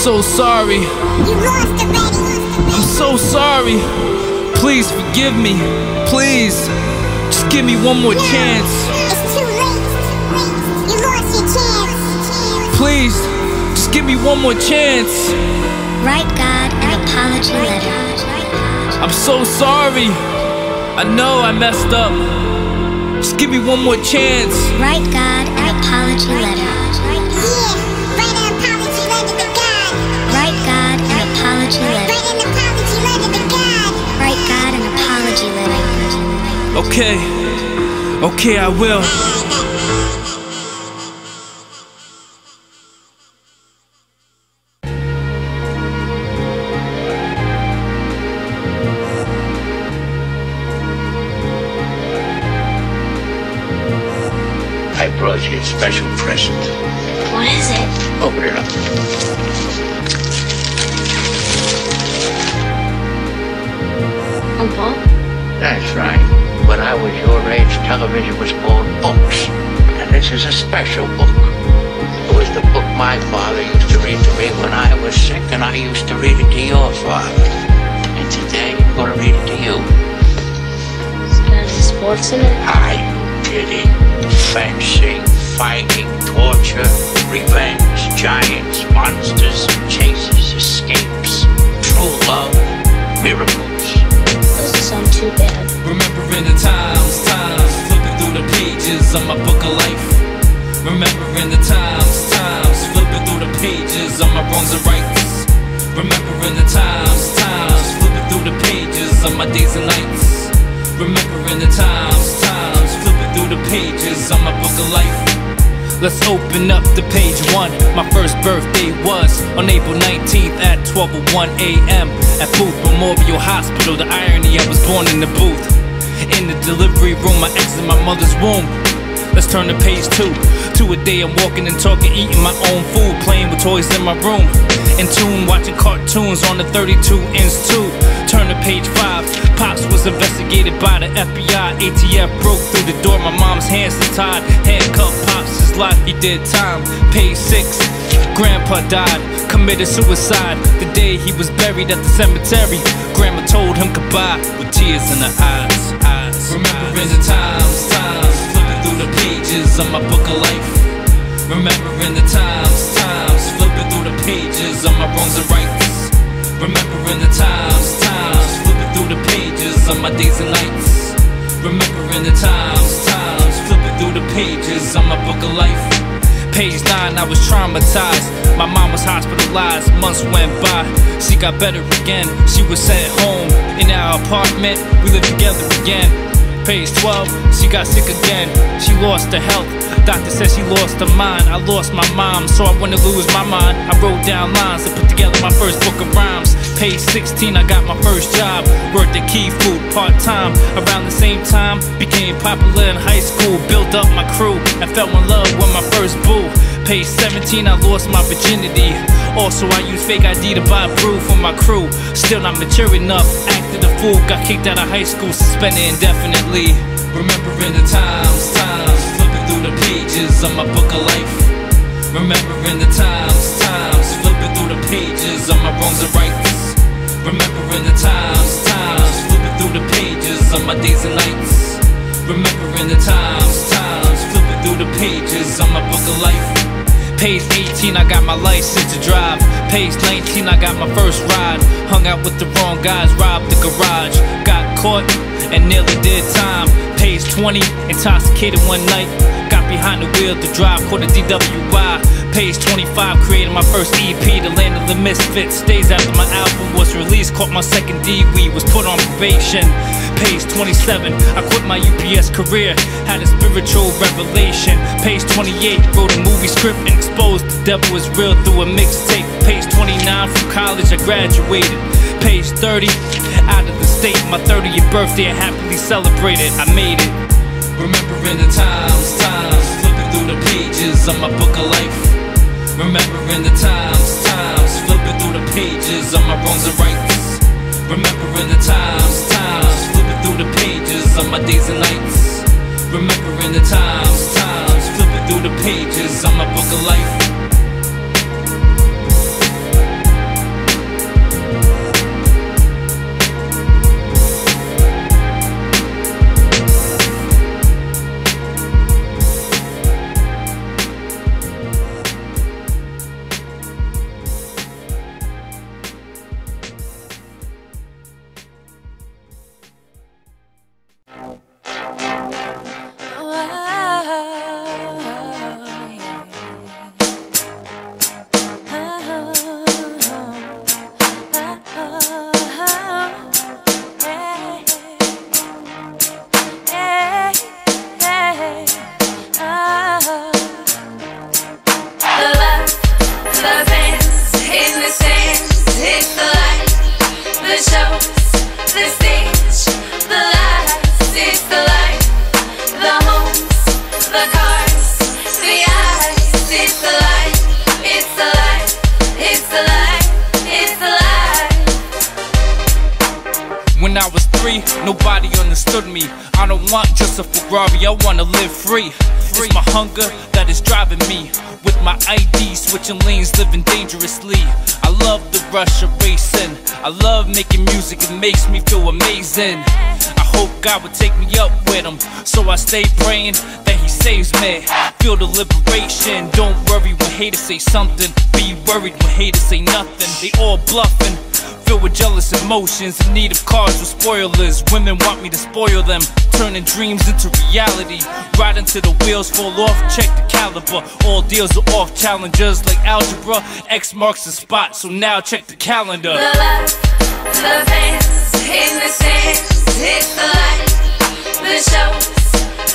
so sorry. You lost already. I'm so sorry. Please forgive me. Please, just give me one more chance. It's too late. You lost your chance. Please, just give me one more chance. Write God an apology letter. I'm so sorry. I know I messed up. Just give me one more chance. Write God an apology letter. Yeah, write an apology letter to God. Write God an apology letter. Write an apology letter to God. Write God an apology letter. Okay, okay, I will. I brought you a special present. What is it? Open it up. Uncle? That's right. When I was your age, television was called books. And this is a special book. It was the book my father used to read to me when I was sick, and I used to read it to your father. And today, I'm going to read it to you. Is there any sports in it? Are you kidding? Fencing, fighting, torture, revenge, giants, monsters, chases, escapes, true love, miracles. Doesn't sound too bad. Remembering the times, flipping through the pages of my book of life. Remembering the times, flipping through the pages of my wrongs and rights. Remembering the times, flipping through the pages of my days and nights. Remembering the times, flipping through the pages of my book of life. Let's open up to page 1. My first birthday was on April 19th at 12:01 a.m. at Booth Memorial Hospital. The irony, I was born in the booth. In the delivery room, I exited my mother's womb. Let's turn to page 2. To a day I'm walking and talking, eating my own food, playing with toys in my room. In tune, watching cartoons on the 32-inch tube. Turn to page 5. Pops was investigated by the FBI. ATF broke through the door, my mom's hands are tied. Handcuffed Pops, his life, he did time. Page 6. Grandpa died, committed suicide. The day he was buried at the cemetery, Grandma told him goodbye with tears in her eyes. Remembering the times, flipping through the pages of my book of life. Remembering the times, flipping through the pages of my wrongs and rights. Remembering the times, flipping through the pages of my days and nights. Remembering the times, flipping through the pages of my book of life. Page 9, I was traumatized. My mom was hospitalized, months went by. She got better again, she was sent home. In our apartment, we lived together again. Page 12, she got sick again. She lost her health. Doctor said she lost her mind. I lost my mom, so I wouldn't lose my mind. I wrote down lines to put together my first book of rhymes. Page 16, I got my first job. Worked at Key Food part-time. Around the same time, became popular in high school. Built up my crew and fell in love with my first boo. Page 17, I lost my virginity. Also, I used fake ID to buy brew for my crew. Still not mature enough, acted a fool. Got kicked out of high school, suspended indefinitely. Remembering the times, flipping through the pages of my book of life. Remembering the times, flipping through the pages of my wrongs and rights. Remembering the times, flipping through the pages of my days and nights. Remembering the times, flipping through the pages of my book of life. Page 18, I got my license to drive. Page 19, I got my first ride. Hung out with the wrong guys, robbed the garage. Got caught and nearly did time. Page 20, intoxicated one night. Got behind the wheel to drive, caught a DWI. Page 25, created my first EP, The Land of the Misfits. Days after my album was released, caught my second D-Weed, was put on probation. Page 27, I quit my UPS career, had a spiritual revelation. Page 28, wrote a movie script and exposed the devil is real through a mixtape. Page 29, from college I graduated. Page 30, out of the state, my 30th birthday I happily celebrated, I made it. Remembering the times, flipping through the pages of my book of life. Remembering the times, flipping through the pages of my wrongs and rights. Remembering the times, flipping through the pages of my days and nights. Remembering the times, flipping through the pages of my book of life. the eyes. It's the light, it's the light, it's the light, it's the light. When I was 3, nobody understood me. I don't want just a Ferrari, I wanna live free. It's my hunger that is driving me. With my ID, switching lanes, living dangerously. I love the rush of racing. I love making music, it makes me feel amazing. I hope God would take me up with him, so I stay praying that he saves me. Feel the liberation. Don't worry when haters say something, be worried when haters say nothing. They all bluffing, filled with jealous emotions, in need of cars with spoilers. Women want me to spoil them, turning dreams into reality. Right until the wheels fall off, check the caliber. All deals are off, challengers like algebra. X marks the spot, so now check the calendar. The love, the fans, in the stands, hit the light. The shows,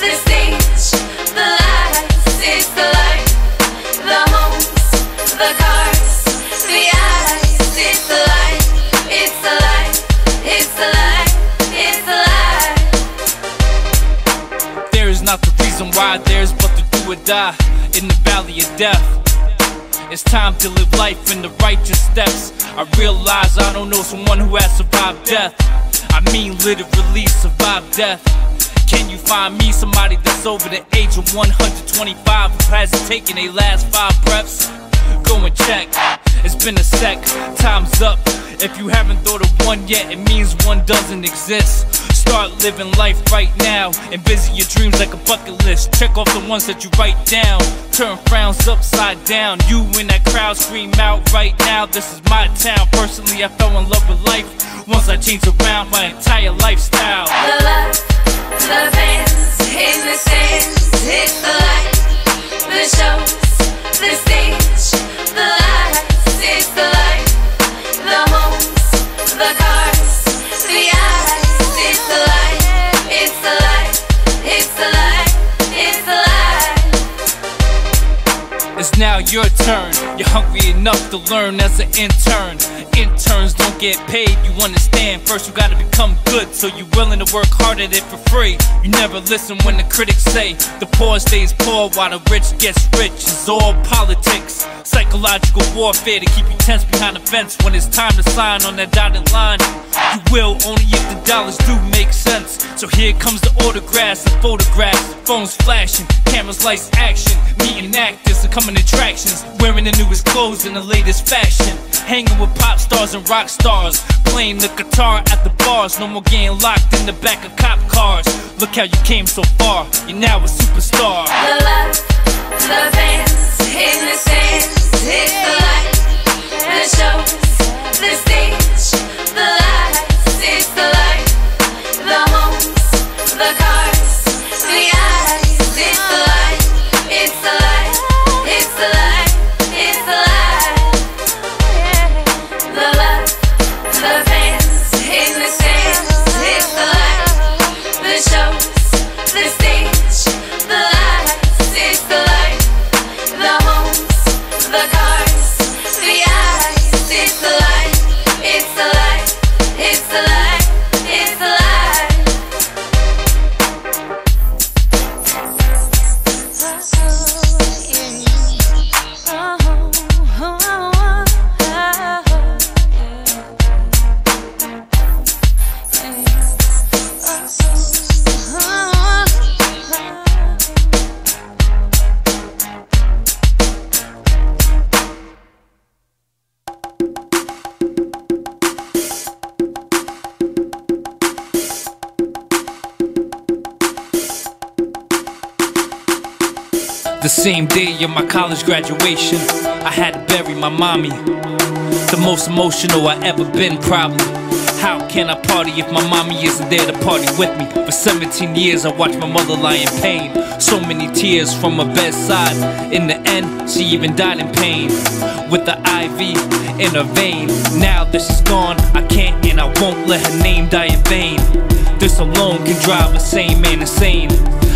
the stage, the lights, it's the light. The homes, the cars, the eyes, it's the light. It's the light, it's the light, it's the light. There is not the reason why, there's but the do or die in the valley of death. It's time to live life in the righteous steps. I realize I don't know someone who has survived death. I mean literally survived death. Can you find me somebody that's over the age of 125 who hasn't taken their last 5 breaths? Go and check, it's been a sec, time's up. If you haven't thought of one yet, it means one doesn't exist. Start living life right now, and busy your dreams like a bucket list. Check off the ones that you write down, turn frowns upside down. You in that crowd scream out right now, this is my town. Personally I fell in love with life once I changed around my entire lifestyle. The love, the fans, in the stands, hit the light. The shows, the stage, the lights, it's the light. The homes, the cars, the eyes, it's the light. It's the light, it's the light, it's the light. It's now your turn, you're hungry enough to learn as an intern. Interns don't get paid, you understand. First you gotta become good, so you're willing to work hard at it for free. You never listen when the critics say the poor stays poor while the rich gets rich. It's all politics, psychological warfare to keep you tense behind the fence. When it's time to sign on that dotted line, you will only if the dollars do make sense. So here comes the autographs and photographs, phones flashing, cameras, lights, action. Meeting actors and coming attractions, wearing the newest clothes in the latest fashion. Hanging with pop stars and rock stars, playing the guitar at the bars. No more getting locked in the back of cop cars. Look how you came so far, you're now a superstar. The love, the fans, in the stands, hit the light. The shows, the stage, the lights, it's the light. The homes, the cars, the eyes, it's the light. It's the light, it's the light, it's the light. The love, the fans, in the stands, hit the light. The shows, the stage, the lights, it's the light. The homes, the cars, the eyes, it's the light. It's the light, it's the light, it's the light. The same day of my college graduation, I had to bury my mommy. The most emotional I ever been, probably. How can I party if my mommy isn't there to party with me? For 17 years I watched my mother lie in pain. So many tears from her bedside. In the end, she even died in pain, with the IV in her vein. Now that she's gone, I can't and I won't let her name die in vain. This alone can drive a sane man insane.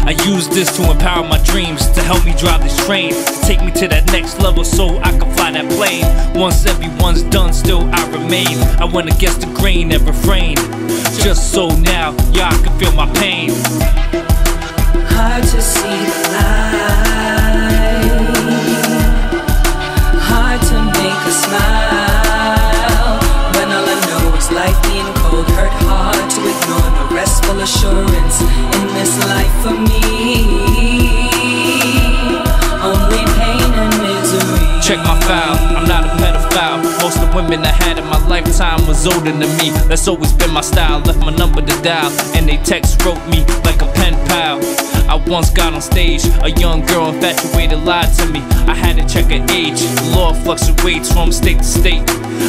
I use this to empower my dreams, to help me drive this train, to take me to that next level so I can fly that plane. Once everyone's done, still I remain. I went against the grain and refrain, just so now y'all can feel my pain. Hard to see the light. Check my file, I'm not a pedophile. Most of the women I had in my lifetime was older than me. That's always been my style. Left my number to dial, and they text wrote me like a pen pal. I once got on stage, a young girl infatuated lied to me. I had to check her age, the law fluctuates from state to state.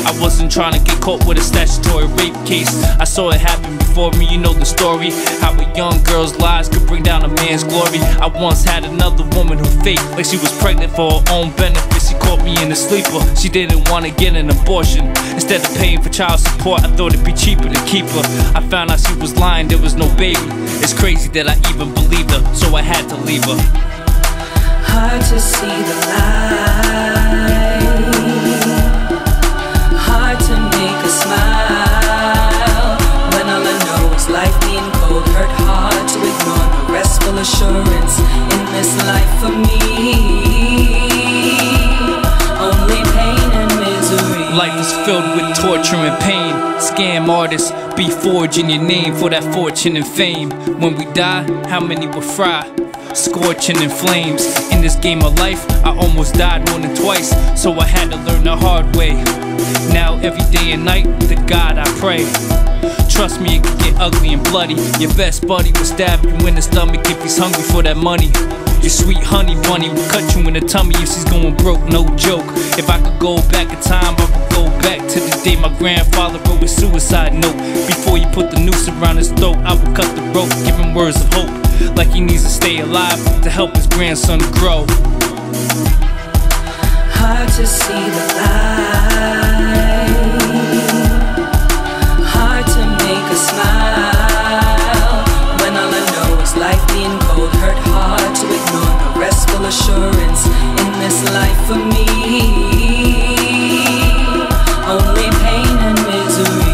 I wasn't trying to get caught with a statutory rape case. I saw it happen before me, you know the story. How a young girl's lies could bring down a man's glory. I once had another woman who faked like she was pregnant for her own benefit. She caught me in a sleeper, she didn't want to get an abortion. Instead of paying for child support, I thought it'd be cheaper to keep her. I found out she was lying, there was no baby. It's crazy that I even believed her, so I had to leave her. Hard to see the light, hard to make a smile, when all I know is life being cold. Hurt hard to ignore the restful assurance in this life for me. Only pain and misery. Life is filled with torture and pain. Scam artists be forging your name for that fortune and fame. When we die, how many will fry? Scorching in flames. In this game of life, I almost died more than twice, so I had to learn the hard way. Now every day and night, to God I pray. Trust me, it can get ugly and bloody. Your best buddy will stab you in the stomach if he's hungry for that money. Your sweet honey bunny will cut you in the tummy if she's going broke, no joke. If I could go back in time, I would go back to the day my grandfather wrote a suicide note. Before he put the noose around his throat, I would cut the rope, give him words of hope, like he needs to stay alive to help his grandson grow. Hard to see the light, hard to make a smile, when all I know is life being cold. Hurt hard to ignore the restful assurance in this life for me. Only pain and misery.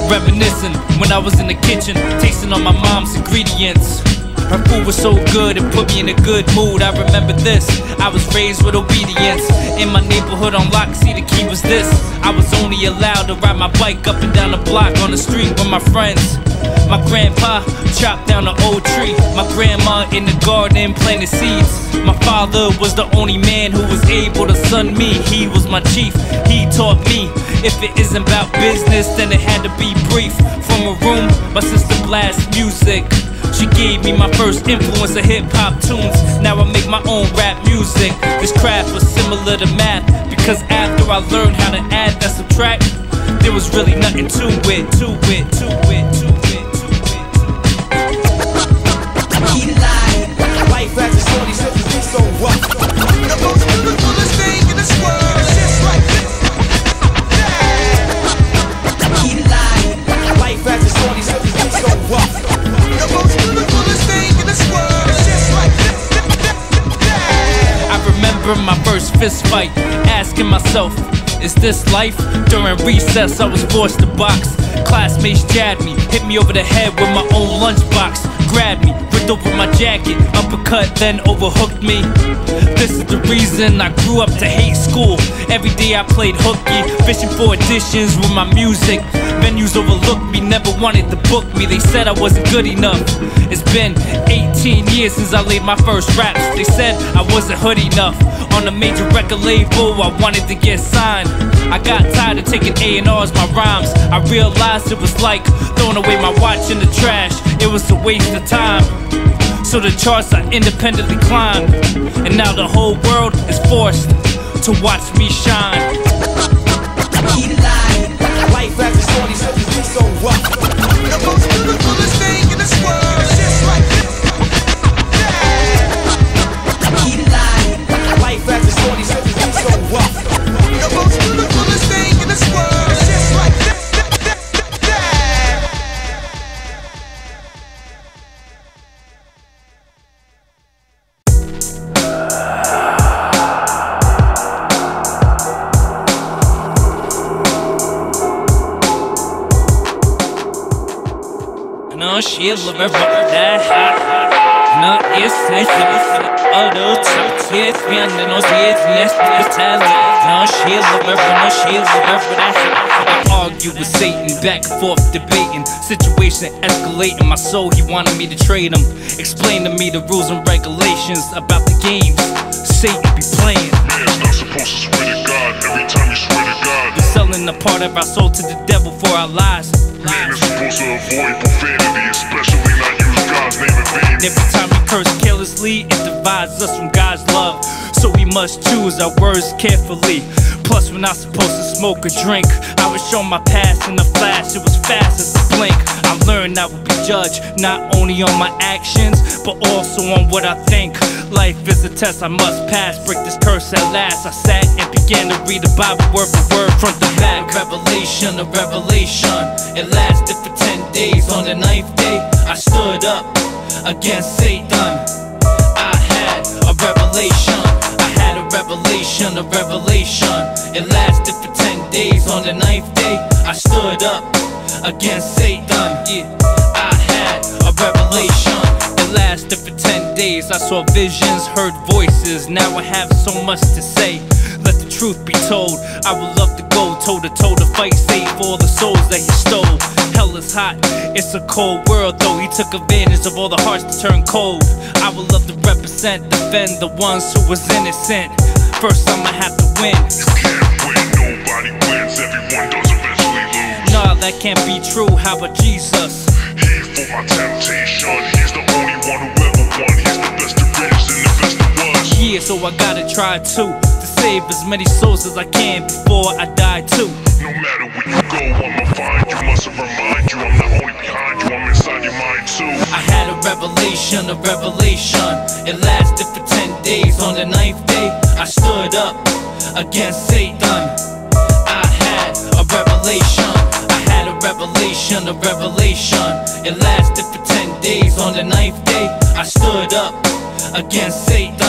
Reminiscing when I was in the kitchen, tasting on my mom's ingredients. Her food was so good, it put me in a good mood. I remember this, I was raised with obedience. In my neighborhood on lock, see the key was this: I was only allowed to ride my bike up and down the block on the street with my friends. My grandpa chopped down an old tree, my grandma in the garden planted seeds. My father was the only man who was able to son me. He was my chief, he taught me, if it isn't about business, then it had to be brief. From a room, my sister blasts music. She gave me my first influence of hip-hop tunes. Now I make my own rap music. This craft was similar to math, because after I learned how to add and subtract, there was really nothing to it, to it, to it, to it, to it. He lied. Life as a shorty said to be so rough. The most beautifulest thing in this world is just like this. He lied. Life as a shorty said to be so rough. The most beautifulest thing in this world is just like this. I remember my first fist fight, asking myself, is this life? During recess, I was forced to box. Classmates jabbed me, hit me over the head with my own lunchbox. Grabbed me, ripped over my jacket, uppercut, then overhooked me. This is the reason I grew up to hate school. Every day I played hooky, fishing for auditions with my music. Venues overlooked me, never wanted to book me. They said I wasn't good enough. It's been 18 years since I laid my first raps. They said I wasn't hood enough. On a major record label, I wanted to get signed. I got tired of taking A&Rs, my rhymes. I realized it was like throwing away my watch in the trash. It was a waste of time. So the charts I independently climbed, and now the whole world is forced to watch me shine. He lied. Life as a shorty said to be so rough. The most beautifulest thing in this world is just like this. He lied. Life as a shorty said to be so rough. The most beautifulest thing in this world is just like this. no shield, never that. No, it's other kids, man, no kids, let's tell it. No shield, never that. I argue with Satan, back and forth debating. Situation escalating, my soul, he wanted me to trade him. Explain to me the rules and regulations about the games Satan be playing. Man's not supposed to swear to God every time you swear to God. We're selling a part of our soul to the devil for our lives. Man is supposed to avoid profanity, especially not use God's name in vain. Every time we curse carelessly, it divides us from God's love. So we must choose our words carefully. Plus, we're not supposed to smoke or drink. I was shown my past in a flash, it was fast as a blink. I learned I would be judged, not only on my actions, but also on what I think. Life is a test I must pass, break this curse at last. I sat and began to read the Bible word for word, front to back. Revelation, a revelation. It lasted for 10 days. On the 9th day, I stood up against Satan. I had a revelation. I had a revelation, a revelation. It lasted for 10 days. On the 9th day, I stood up against Satan. Yeah, I had a revelation. It lasted for 10 days. I saw visions, heard voices. Now I have so much to say. Let the truth be told. I would love to go toe to toe to fight Satan for all the souls that he stole. Hell is hot, it's a cold world though. He took advantage of all the hearts to turn cold. I would love to represent, defend the ones who was innocent. First I'ma have to win. You can't win, nobody wins, everyone does eventually lose. Nah, that can't be true, how about Jesus? He for my temptation, he's the only one who ever won. He's the best there is and the best there was. Yeah, so I gotta try too, to save as many souls as I can before I die too. No matter where you go, I'ma find you. Must remind you, I'm not only behind you, I'm inside your mind too. I had a revelation, a revelation. It lasted for 10 days. On the 9th day, I stood up against Satan. I had a revelation. I had a revelation, a revelation. It lasted for 10 days. On the 9th day, I stood up against Satan.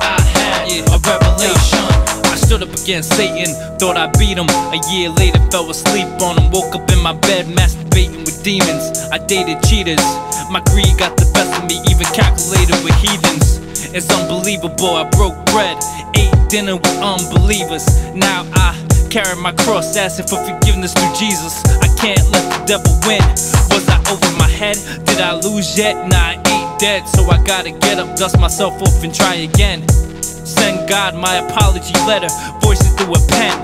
I had a revelation. I stood up against Satan, thought I beat him. A year later, fell asleep on him. Woke up in my bed, masturbating with demons. I dated cheaters. My greed got the best of me, even calculated with heathens. It's unbelievable, I broke bread, ate dinner with unbelievers. Now I carry my cross, asking for forgiveness through Jesus. I can't let the devil win. Was I over my head? Did I lose yet? Nah, I ain't dead, so I gotta get up, dust myself off and try again. Send God my apology letter, voice it through a pen.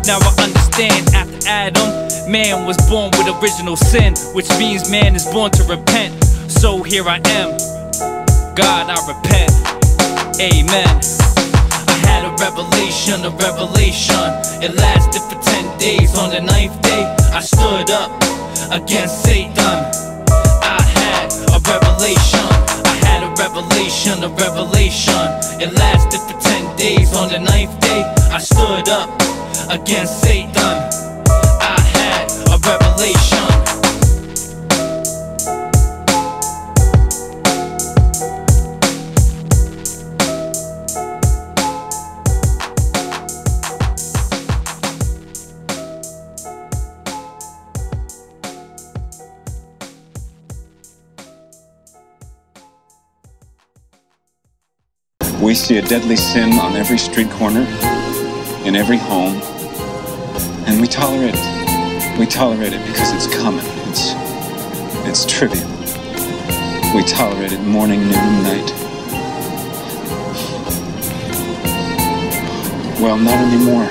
Now I understand, after Adam, man was born with original sin, which means man is born to repent. So here I am, God, I repent. Amen. I had a revelation, a revelation. It lasted for 10 days. On the 9th day, I stood up against Satan. I had a revelation. I had a revelation, a revelation. It lasted for 10 days. On the 9th day, I stood up against Satan. I had a revelation. We see a deadly sin on every street corner, in every home, and we tolerate it. We tolerate it because it's common, it's trivial. We tolerate it morning, noon, and night. Well, not anymore.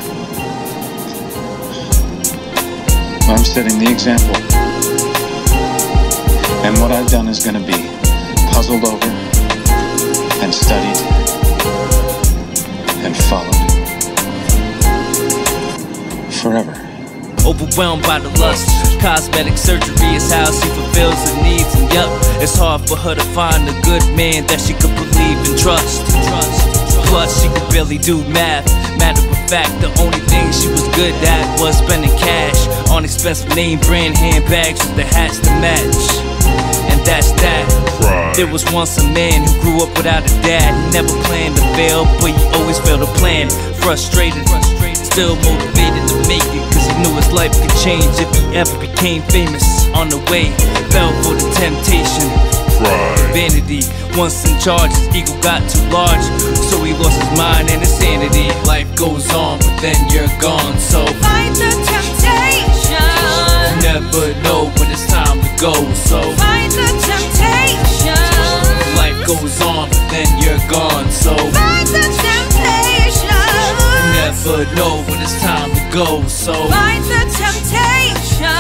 I'm setting the example. And what I've done is going to be puzzled over and studied and followed forever. Overwhelmed by the lust, cosmetic surgery is how she fulfills her needs. And yup, it's hard for her to find a good man that she could believe and trust. Plus, she could barely do math. Matter of fact, the only thing she was good at was spending cash on expensive name brand handbags with the hats to match. And that's that. There was once a man who grew up without a dad. He never planned to fail, but he always failed to plan. Frustrated, still motivated to make it, cause he knew his life could change if he ever became famous. on the way, fell for the temptation. Pride. Vanity, once in charge, his ego got too large, so he lost his mind and his sanity. Life goes on, but then you're gone, so fight the temptation. you never know when it's time to go, so Fight the temptation. life goes on, but then you're gone, so Fight the temptation. you never know when it's time to go, so Fight the temptation.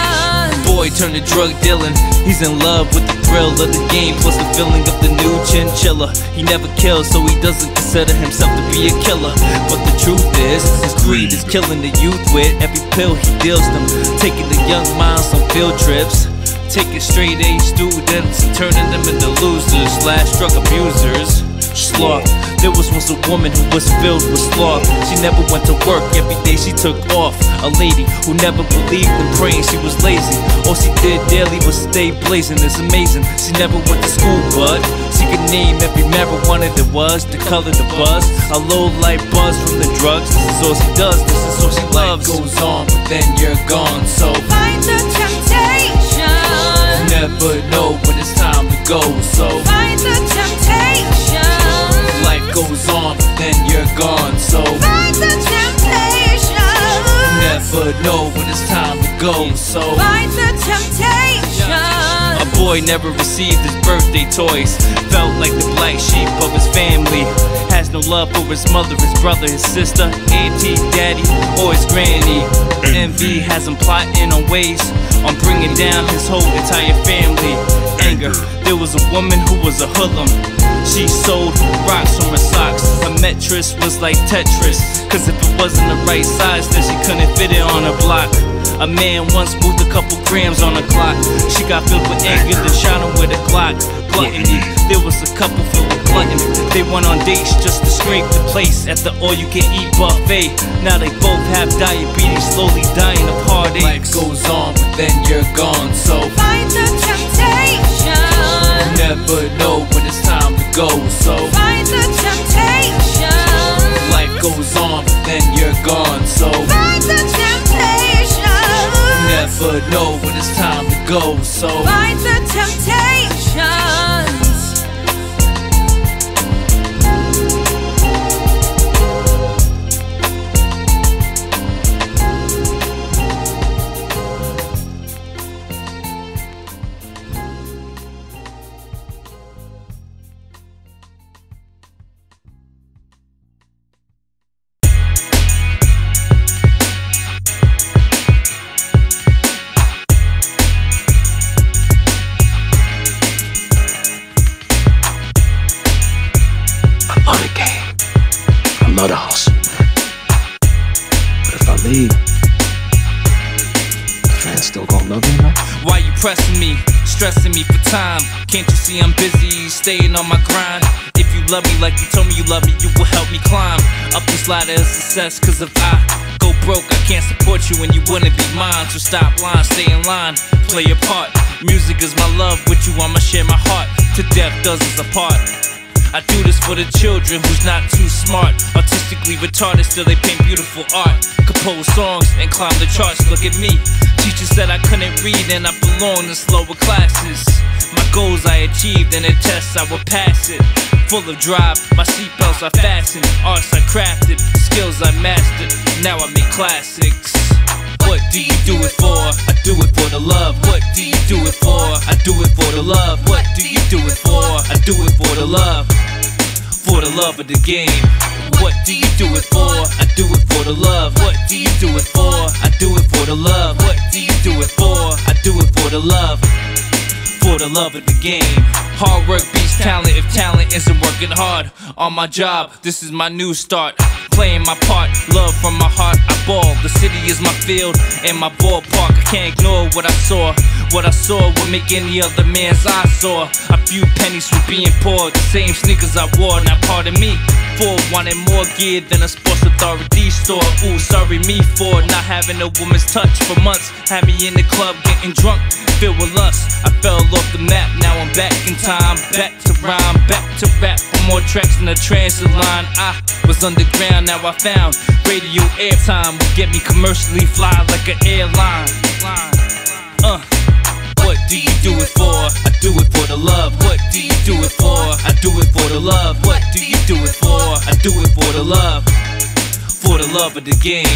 boy turned to drug dealing. He's in love with the thrill of the game, plus the feeling of the new chinchilla. He never kills, so he doesn't consider himself to be a killer. But the truth is, his greed is killing the youth with every pill he deals them, taking the young minds on field trips, taking straight A students and turning them into losers / drug abusers. Sloth. There was once a woman who was filled with sloth. She never went to work, every day she took off. A lady who never believed in praying, she was lazy. All she did daily was stay blazing. It's amazing, she never went to school, but she could name every marijuana there was, the color, the buzz. A low-life buzz from the drugs. This is all she does, this is all she loves. Life goes on, but then you're gone, so Fight the temptation. you never know when it's time to go, so Fight the temptation. life goes on, but then you're gone, so Fight the temptation. you never know when it's time to go, so Fight the temptation. a boy never received his birthday toys, felt like the black sheep of his family, has no love for his mother, his brother, his sister, auntie, daddy, or his granny. Envy has him plotting on ways on bringing down his whole entire family. Anger, there was a woman who was a hoodlum. She sold rocks from her socks. Her mattress was like Tetris, cause if it wasn't the right size, then she couldn't fit it on her block. A man once moved a couple grams on the clock. She got filled with anger, then shot him with a Glock. Gluttony, there was a couple filled with glutton. They went on dates just to scrape the place at the all-you-can-eat buffet. Now they both have diabetes, slowly dying of heartache. Life goes on, but then you're gone, so Fight the temptation. you never know when it's time to go, so Fight the temptation. life goes on, but then you're gone, so Fight the temptation. you never know when it's time to go, so Fight the temptations. On the game. I love the hustle, man. But if I leave, the fans still gonna love me, man? why you pressing me, stressing me for time? Can't you see I'm busy, staying on my grind? If you love me like you told me you love me, you will help me climb up this ladder of success. Cause if I go broke, I can't support you and you wouldn't be mine. So stop lying, stay in line, play your part. Music is my love, with you I'ma share my heart. To death does us apart. I do this for the children who's not too smart, artistically retarded, still they paint beautiful art, compose songs and climb the charts. Look at me, teachers said I couldn't read and I belong in slower classes. My goals I achieved and in tests I would pass it. Full of drive, my seatbelts I fastened, arts I crafted, skills I mastered, now I make classics. What do you do it for? I do it for the love. What do you do it for? I do it for the love. What do you do it for? I do it for the love. For the love of the game. What do you do it for? I do it for the love. What do you do it for? I do it for the love. What do you do it for? I do it for the love. For the love of the game. Hard work beats talent if talent isn't working hard. On my job, this is my new start. Playing my part, love from my heart, I ball. The city is my field and my ballpark. I can't ignore what I saw. What I saw would make any other man's eye sore. A few pennies from being poor, the same sneakers I wore. Now pardon me for wanting more gear than a sports authority store. Ooh, sorry me for not having a woman's touch for months. Had me in the club getting drunk, filled with lust. I fell off the map, now I'm back in time. Back to rhyme, back to rap for more tracks in the transit line. I was underground, now I found radio airtime will get me commercially fly like an airline. do you do it for? I do it for the love. What do you do it for? I do it for the love. What do you do it for? I do it for the love. For the love of the game.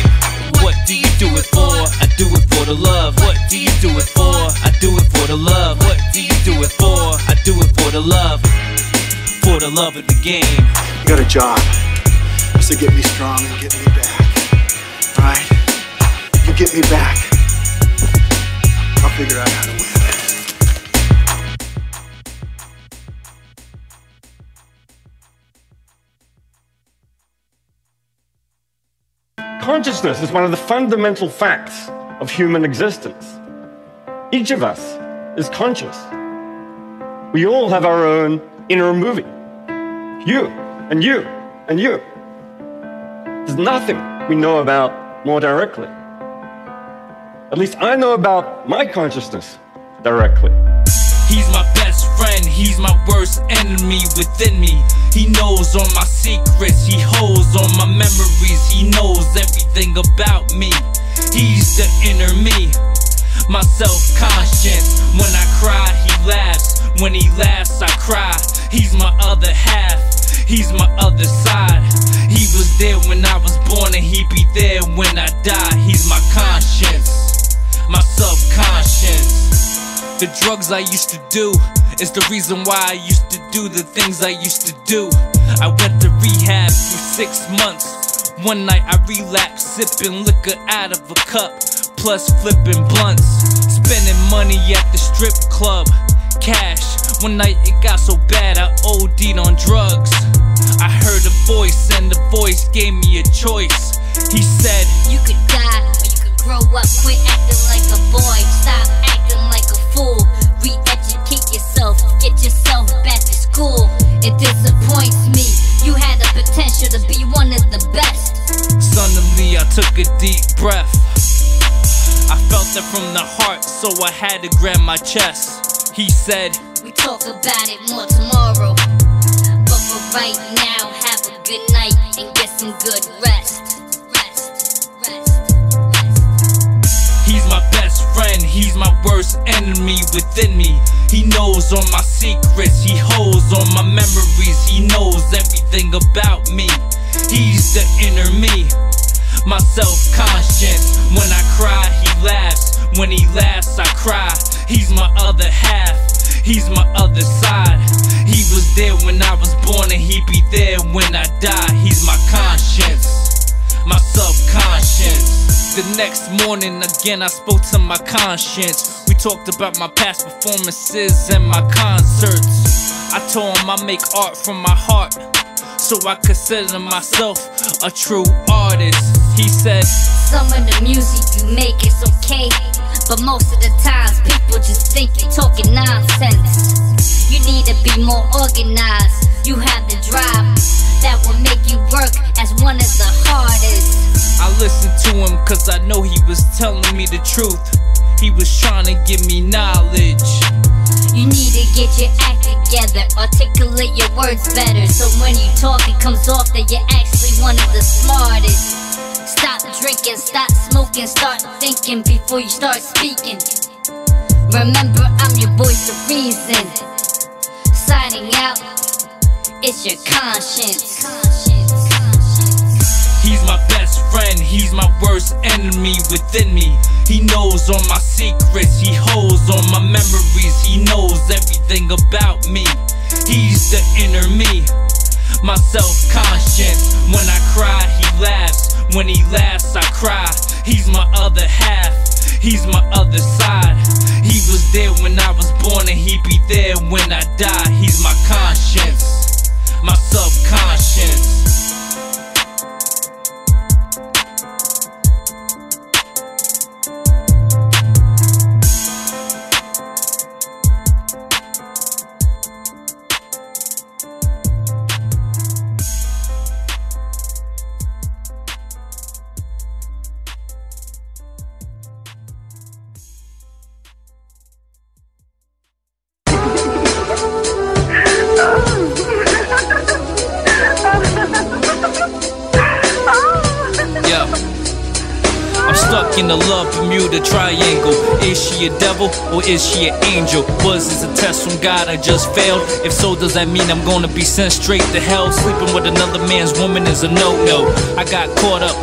What do you do it for? I do it for the love. What do you do it for? I do it for the love. What do you do it for? I do it for the love. For the love of the game. You got a job. It's to get me strong and get me back. Alright? You get me back. I'll figure out how to win. Consciousness is one of the fundamental facts of human existence. Each of us is conscious. We all have our own inner movie. You, and you, and you. There's nothing we know about more directly. At least I know about my consciousness directly. He's my best friend, he's my worst enemy within me. He knows all my secrets, he holds all my memories. He knows everything about me. He's the inner me, my self-conscience. When I cry, he laughs. When he laughs, I cry. He's my other half, he's my other side. He was there when I was born and he'd be there when I die. He's my conscience, my subconscious. The drugs I used to do is the reason why I used to do the things I used to do. I went to rehab for 6 months. One night I relapsed, sipping liquor out of a cup, plus flipping blunts, spending money at the strip club, cash. One night it got so bad I OD'd on drugs. I heard a voice and the voice gave me a choice. He said, you could die or you could grow up. Quit acting like a boy, stop acting like a fool. Re-educate yourself, get yourself back to school. It disappoints me, you had the potential to be one of the best. Suddenly I took a deep breath. I felt it from the heart, so I had to grab my chest. He said, we talk about it more tomorrow, but for right now, have a good night and get some good rest. He's my best friend, he's my worst enemy within me. He knows all my secrets, he holds all my memories. He knows everything about me. He's the inner me, my self-conscience. When I cry, he laughs. When he laughs, I cry. He's my other half, he's my other side. He was there when I was born and he'd be there when I die. He's my conscience, my subconscious. The next morning again I spoke to my conscience. We talked about my past performances and my concerts. I told him I make art from my heart, so I consider myself a true artist. He said, some of the music you make is okay, but most of the times people just think you're talking nonsense. You need to be more organized. You have the drive that will make you work as one of the hardest. I listened to him cause I know he was telling me the truth. He was trying to give me knowledge. You need to get your act together, articulate your words better, so when you talk it comes off that you're actually one of the smartest. Stop drinking, stop smoking, start thinking before you start speaking. Remember, I'm your voice of reason. Signing out, it's your conscience. He's my best friend, he's my worst enemy within me. He knows all my secrets, he holds all my memories. He knows everything about me. He's the inner me, my self-conscious. When I cry, he laughs. When he laughs, I cry. He's my other half, he's my other side. He was there when I was born and he'd be there when I die. He's my conscience, my subconscious. Oh. in the love Bermuda Triangle. Is she a devil or is she an angel? Was this a test from God I just failed? If so, does that mean I'm gonna be sent straight to hell? Sleeping with another man's woman is a no-no. I got caught up,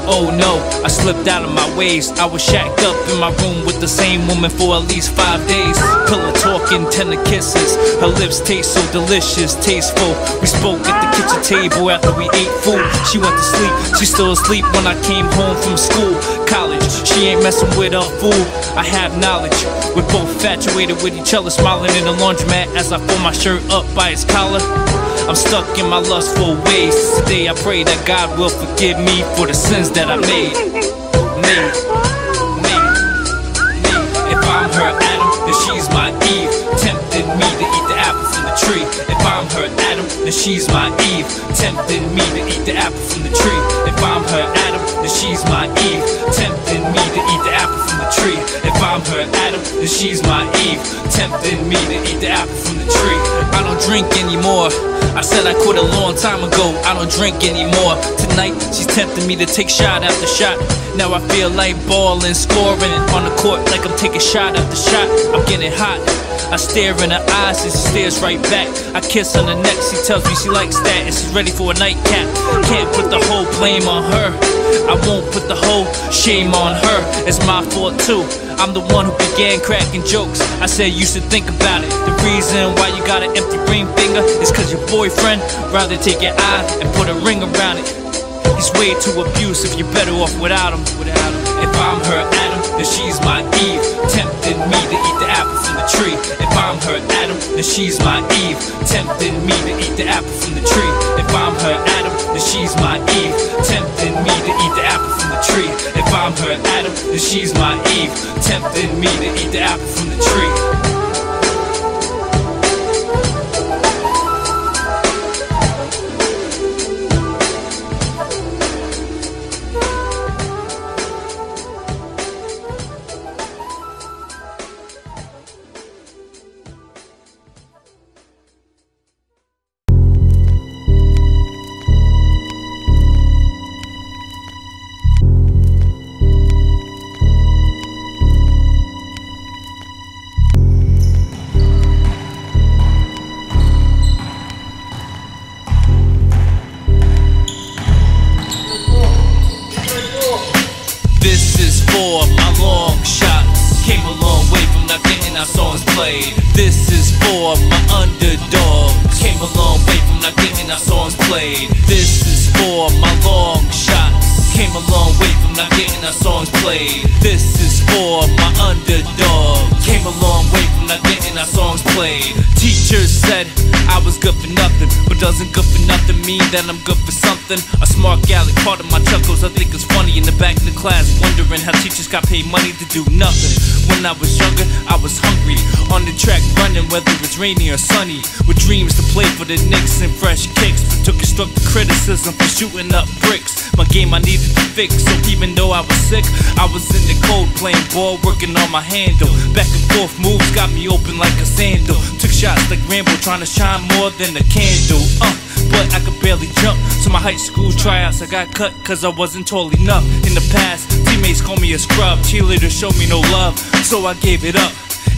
oh no, I slipped out of my ways. I was shacked up in my room with the same woman for at least 5 days. Pillow talking, tender kisses. Her lips taste so delicious, tasteful. We spoke at the kitchen table after we ate food. She went to sleep, she's still asleep when I came home from school. College, she ain't messing with a fool. I have knowledge, we're both infatuated with each other. Smiling in the laundromat as I pull my shirt up by its collar. I'm stuck in my lustful ways. Today I pray that God will forgive me for the sins that I made. If I'm her Adam, then she's my Eve, tempting me to eat the apple from the tree. If I'm her Adam, then she's my Eve, tempting me to eat the apple from the tree. If I'm her Adam, then she's my Eve, tempting me to eat the apple from the tree. If I'm her Adam, then she's my Eve, tempting me to eat the apple from the tree. I don't drink anymore. I said I quit a long time ago. I don't drink anymore. Tonight she's tempting me to take shot after shot. Now I feel like balling, scoring on the court like I'm taking shot after shot. I'm getting hot. I stare in her eyes and she stares right back. I kiss on the neck, she tells me she likes that and she's ready for a nightcap. Can't put the whole blame on her. I won't put the whole shame on her. It's my fault too. I'm the one who began cracking jokes. I said you should think about it. The reason why you got an empty ring finger is cause your boyfriend rather take your eye and put a ring around it. He's way too abusive, you're better off without him. If I'm her Adam, then she's my Eve, tempting me to eat the apple from the tree. If I'm her Adam, then she's my Eve, tempting me to eat the apple from the tree. If I'm her Adam, then she's my Eve, tempting me to eat the apple from the tree. If I'm her Adam, then she's my Eve, tempting me to eat the apple from the tree. This is for my underdogs. Came a long way from not getting our songs played. This is for my long shots. Came a long way from not getting our songs played. This is for my underdogs. Came a long way from not getting our songs played. Teachers said I was good for nothing, but doesn't good for nothing mean that I'm good for something? A smart gal, part of my chuckles I think it's funny in the back of the class, wondering how teachers got paid money to do nothing. When I was younger, I was hungry, on the track running whether it's rainy or sunny, with dreams to play for the Knicks and fresh kicks, but took constructive criticism for shooting up bricks. My game I needed to fix, so even though I was sick, I was in the cold playing ball, working on my handle. Back and forth moves got me open like a sandal. Took shots like Rambo, trying to shine more than a candle. But I could barely jump. So my high school tryouts, I got cut cause I wasn't tall enough. In the past, teammates called me a scrub. Cheerleaders showed me no love, so I gave it up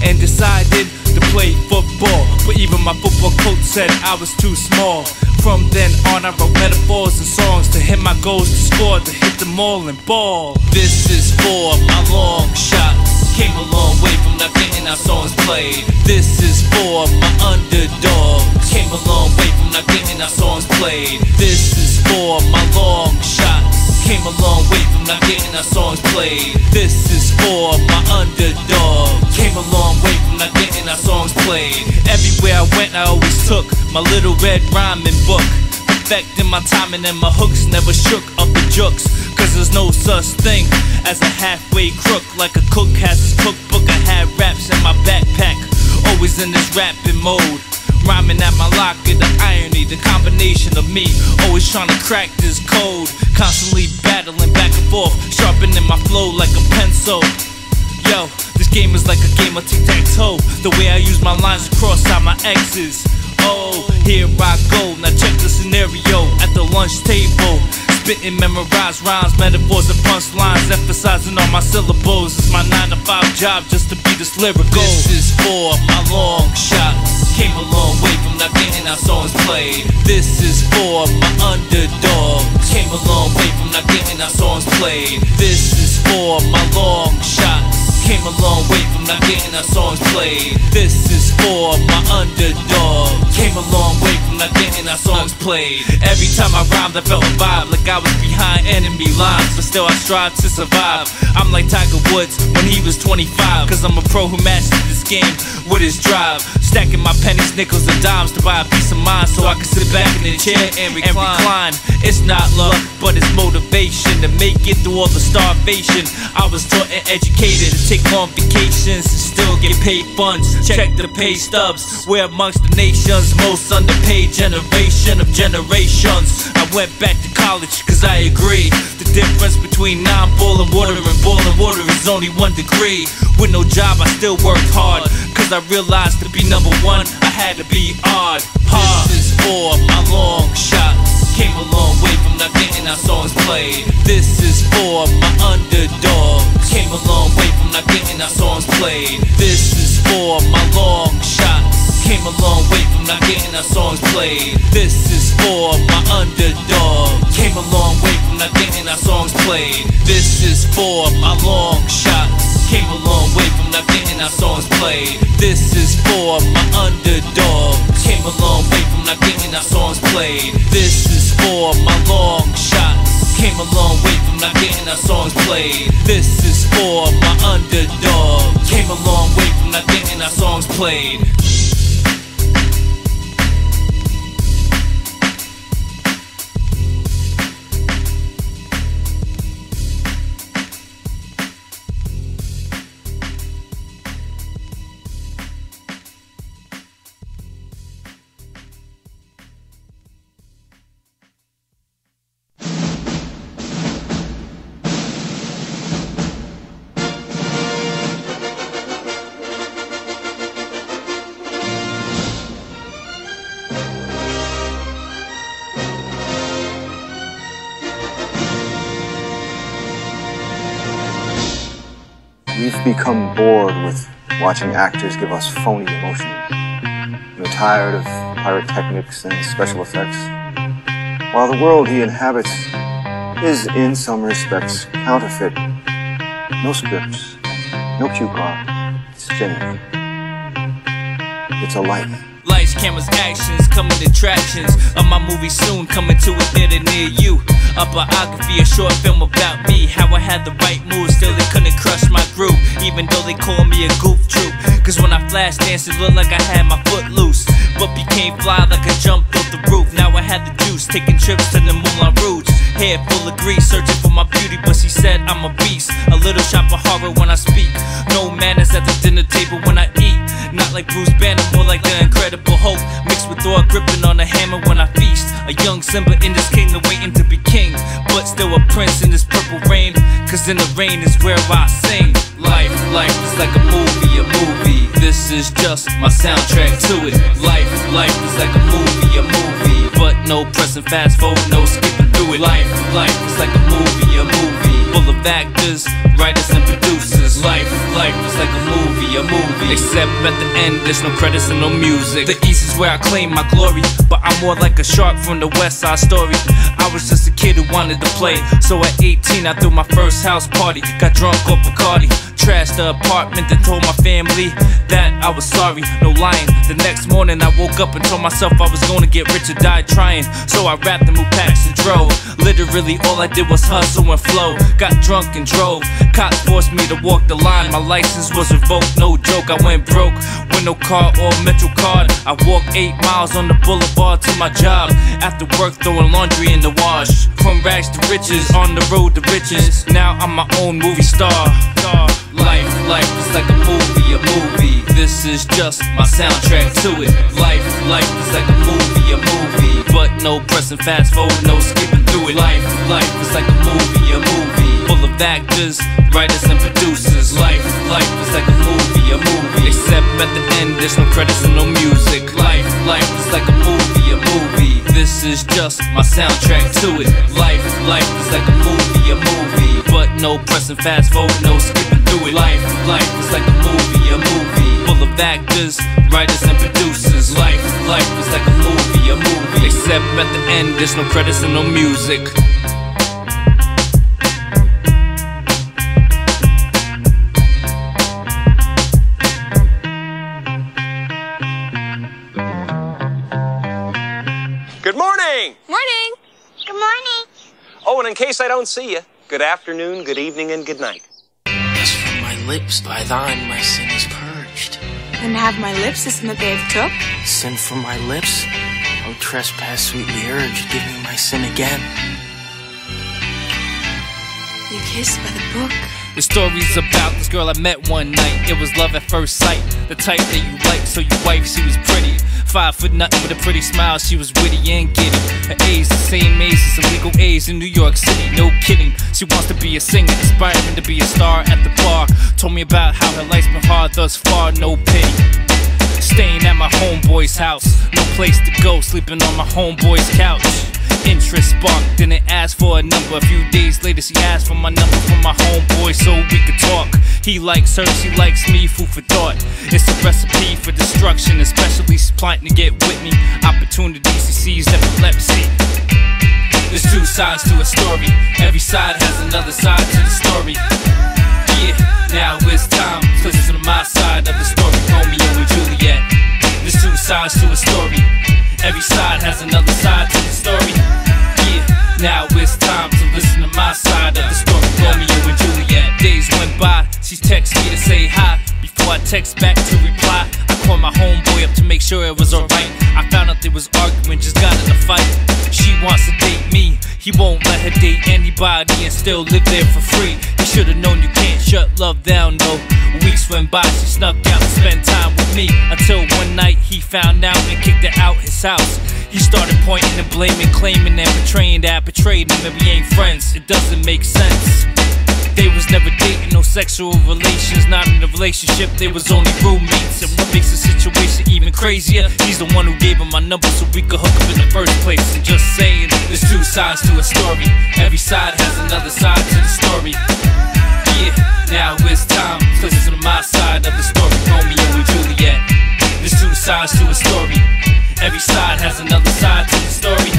and decided to play football. But even my football coach said I was too small. From then on I wrote metaphors and songs to hit my goals, to score, to hit them all and ball. This is for my long shots. Came a long way from not getting our songs played. This is for my underdogs. Came a long way from not getting our songs played. This is for my long shots. Came a long way from not getting our songs played. This is for my underdog. Came a long way from not getting our songs played. Everywhere I went I always took my little red rhyming book, perfecting my timing and my hooks never shook up the jokes. Cause there's no such thing as a halfway crook. Like a cook has his cookbook, I had raps in my backpack, always in this rapping mode. Rhyming at my locker, the irony, the combination of me, always trying to crack this code. Constantly battling back and forth, sharpening my flow like a pencil. Yo, this game is like a game of tic-tac-toe. The way I use my lines to cross out my X's. Oh, here I go, now check the scenario. At the lunch table, Spitting memorized rhymes, metaphors and punchlines, emphasizing on my syllables. It's my 9 to 5 job just to be this lyrical. This is for my long shots. Came a long way from not getting our songs played. This is for my underdogs. Came a long way from not getting our songs played. This is for my long shots. Came a long way from not getting our songs played. This is for my underdog. Came a long way from not getting our songs played. Every time I rhymed I felt a vibe like I was behind enemy lines, but still I strive to survive. I'm like Tiger Woods when he was 25, cause I'm a pro who mastered this game with his drive. Stacking my pennies, nickels and dimes to buy a peace of mind, so I can sit back in the chair and recline. It's not luck, but it's motivation to make it through all the starvation. I was taught and educated to take long vacations and still get paid funds. Check the pay stubs. We're amongst the nation's most underpaid generation of generations. I went back to college cause I agree. The difference between non-boiling water and boiling water is only 1 degree. With no job I still worked hard, cause I realized to be number one I had to be odd. This is for my long shots. Came a long way from not getting our songs played. This is for my underdogs. Came a long way from not getting our songs played. This is for my long shots. Came a long way from not getting our songs played. This is for my underdog. Came a long way from not getting our songs played. This is for my long shots. Came a long way from not getting our songs played. This is for my underdog. Came a long way from not getting our songs played. This is for my long shots. Came a long way from not getting our songs played. This is for my underdog. Came a long way from not getting our songs played. We've become bored with watching actors give us phony emotion. We're tired of pyrotechnics and special effects. While the world he inhabits is, in some respects, counterfeit. No scripts, no cue card. It's genuine. It's a life. Lights, cameras, actions, coming attractions of my movie soon, coming to a theater near you. A biography, a short film about me, how I had the right moves, still they couldn't crush my groove, even though they called me a goof troop. Cause when I flash danced, it looked like I had my foot loose, but became fly like I jumped off the roof. Now I had the juice, taking trips to the Moulin Rouge. Hair full of grease, searching for my beauty, but she said I'm a beast. A little shop of horror when I speak. No manners at the dinner table when I eat. Not like Bruce Banner, more like the Incredible Hulk, mixed with Thor gripping on a hammer when I feast. A young Simba in this kingdom waiting to be king, but still a prince in this purple rain. Cause in the rain is where I sing. Life is like a movie. This is just my soundtrack to it. Life is like a movie. But no pressing fast forward, no skipping through it. Life is like a movie. Full of actors, writers and producers. Life is like a movie. Except at the end there's no credits and no music. The East is where I claim my glory, but I'm more like a shark from the West Side Story. I was just a kid who wanted to play, so at 18 I threw my first house party. Got drunk off Bacardi, trashed the apartment, then told my family that I was sorry, no lying. The next morning I woke up and told myself I was gonna get rich or die trying. So I rapped and moved packs and drove. Literally all I did was hustle and flow. Got drunk and drove. Cops forced me to walk the line. My license was revoked, no joke. I went broke with no car or Metro card. I walked 8 miles on the boulevard to my job. After work throwing laundry in the wash. From rags to riches, on the road to riches. Now I'm my own movie star. Life is like a movie. This is just my soundtrack to it. Life is like a movie. But no pressing fast forward, no skipping through it. Life is like a movie. Full of actors, writers and producers. Life is like a movie. Except at the end, there's no credits and no music. Life is like a movie, a movie. This is just my soundtrack to it. Life is like a movie, but no pressing fast forward, no skipping through it. Life is like a movie, full of actors, writers and producers. Life is like a movie. Except at the end, there's no credits and no music. Good morning! Morning. Good morning. Oh, and in case I don't see you, good afternoon, good evening, and good night. As from my lips, by thine my sin is purged. And have my lips the sin that they have took? Sin from my lips, O trespass sweetly urged, give me my sin again. You kissed by the book. The story's about this girl I met one night. It was love at first sight, the type that you like, so your wife, she was pretty. 5 foot nothing with a pretty smile, she was witty and giddy. Her age, the same age as the legal age in New York City, no kidding. She wants to be a singer, aspiring to be a star at the bar. Told me about how her life's been hard thus far, no pity. Staying at my homeboy's house, no place to go, sleeping on my homeboy's couch. Interest sparked, didn't ask for a number. A few days later she asked for my number from my homeboy so we could talk. He likes her, she likes me, food for thought. It's a recipe for destruction, especially she's plotting to get with me. Opportunities she sees, epilepsy. There's two sides to a story, every side has another side to the story. Yeah, now it's time to listen to my side of the story. Romeo and Juliet. There's two sides to a story, every side has another side to the story. Yeah, now it's time to listen to my side of the story. Romeo and Juliet. Days went by, she texted me to say hi. Before I text back to reply, I called my homeboy up to make sure it was alright. I found out they was arguing, just got in a fight. She wants to date me, he won't let her date anybody and still live there for free. You should've known you can't shut love down, no. Weeks went by, she snuck out to spend time with me, until one night he found out and kicked her out his house. He started pointing and blaming, claiming and betraying that I betrayed him and we ain't friends. It doesn't make sense. They was never dating, no sexual relations, not in a relationship, they was only roommates. And what makes the situation even crazier, he's the one who gave her my number so we could hook up in the first place. And just saying, there's two sides to a story, every side has another side to the story. Yeah, now it's time to listen to my side of the story. Romeo and Juliet. There's two sides to a story, every side has another side to the story.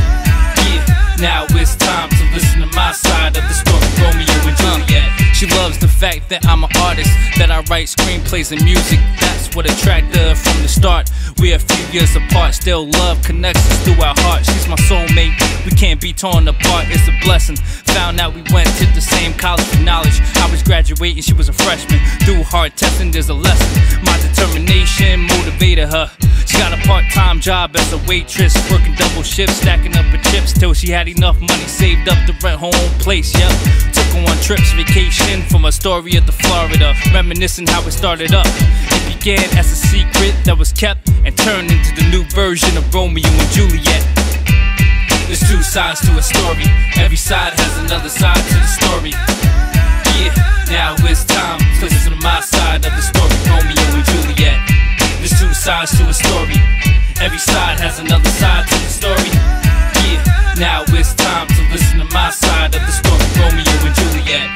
Yeah, now it's time to listen to my side of the story. Romeo and Juliet. She loves the fact that I'm an artist, that I write screenplays and music. That's what attracted her from the start. We're a few years apart, still love connects us through our hearts. She's my soulmate, we can't be torn apart, it's a blessing. Found out we went to the same college for knowledge. I was graduating, she was a freshman. Through hard testing, there's a lesson. My determination motivated her. She got a part-time job as a waitress, working double shifts, stacking up her chips till she had enough money saved up to rent her own place. Yep, took her on trips, vacation from Astoria to Florida, reminiscing how it started up. It began as a secret that was kept and turned into the new version of Romeo and Juliet. There's two sides to a story, every side has another side to the story. Yeah, now it's time to listen to my side of the story. Romeo and Juliet. There's two sides to a story, every side has another side to the story. Yeah, now it's time to listen to my side of the story. Romeo and Juliet.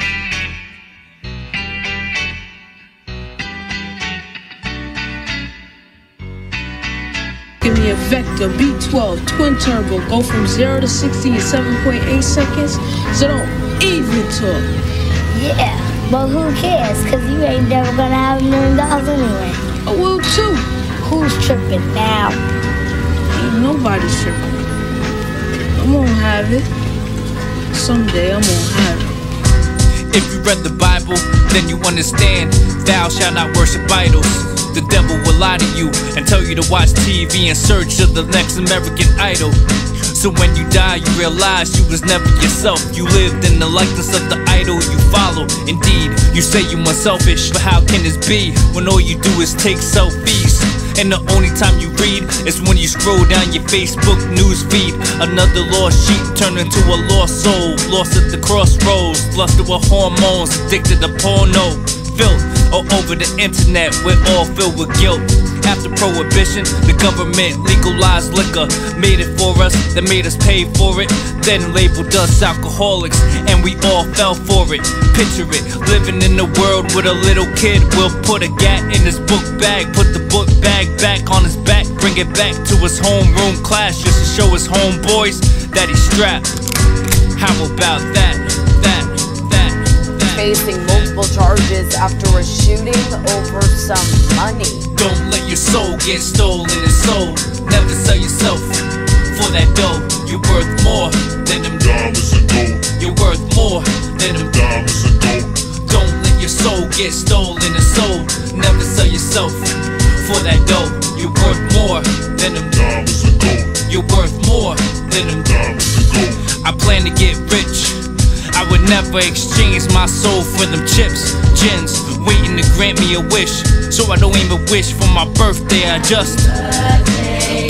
Give me a Vector B12 twin turbo, go from 0 to 60 in 7.8 seconds, so don't even talk. Yeah, but who cares? Cause you ain't never gonna have $1 million anyway. I will too. Who's tripping now? Ain't nobody tripping. I'm gonna have it. Someday I'm gonna have it. If you read the Bible, then you understand. Thou shalt not worship idols. The devil will lie to you and tell you to watch TV in search of the next American Idol. So when you die, you realize you was never yourself. You lived in the likeness of the idol you follow. Indeed, you say you unselfish, but how can this be when all you do is take selfies? And the only time you read is when you scroll down your Facebook news feed. Another lost sheep turned into a lost soul, lost at the crossroads, lust with hormones, addicted to porno, filth. or over the internet, we're all filled with guilt. After prohibition, the government legalized liquor, made it for us, then made us pay for it, then labeled us alcoholics, and we all fell for it. Picture it, living in a world with a little kid will put a gat in his book bag, put the book bag back on his back, bring it back to his homeroom class just to show his homeboys that he's strapped. How about that? Facing multiple charges after a shooting over some money. Don't let your soul get stolen and sold. Never sell yourself for that dough. You're worth more than them diamonds and gold. You're worth more than them diamonds and gold. Don't let your soul get stolen and sold. Never sell yourself for that dough. You're worth more than them diamonds and gold. You're worth more than them diamonds and gold. I plan to get rich. I would never exchange my soul for them chips, gins, waiting to grant me a wish. So I don't even wish for my birthday, I just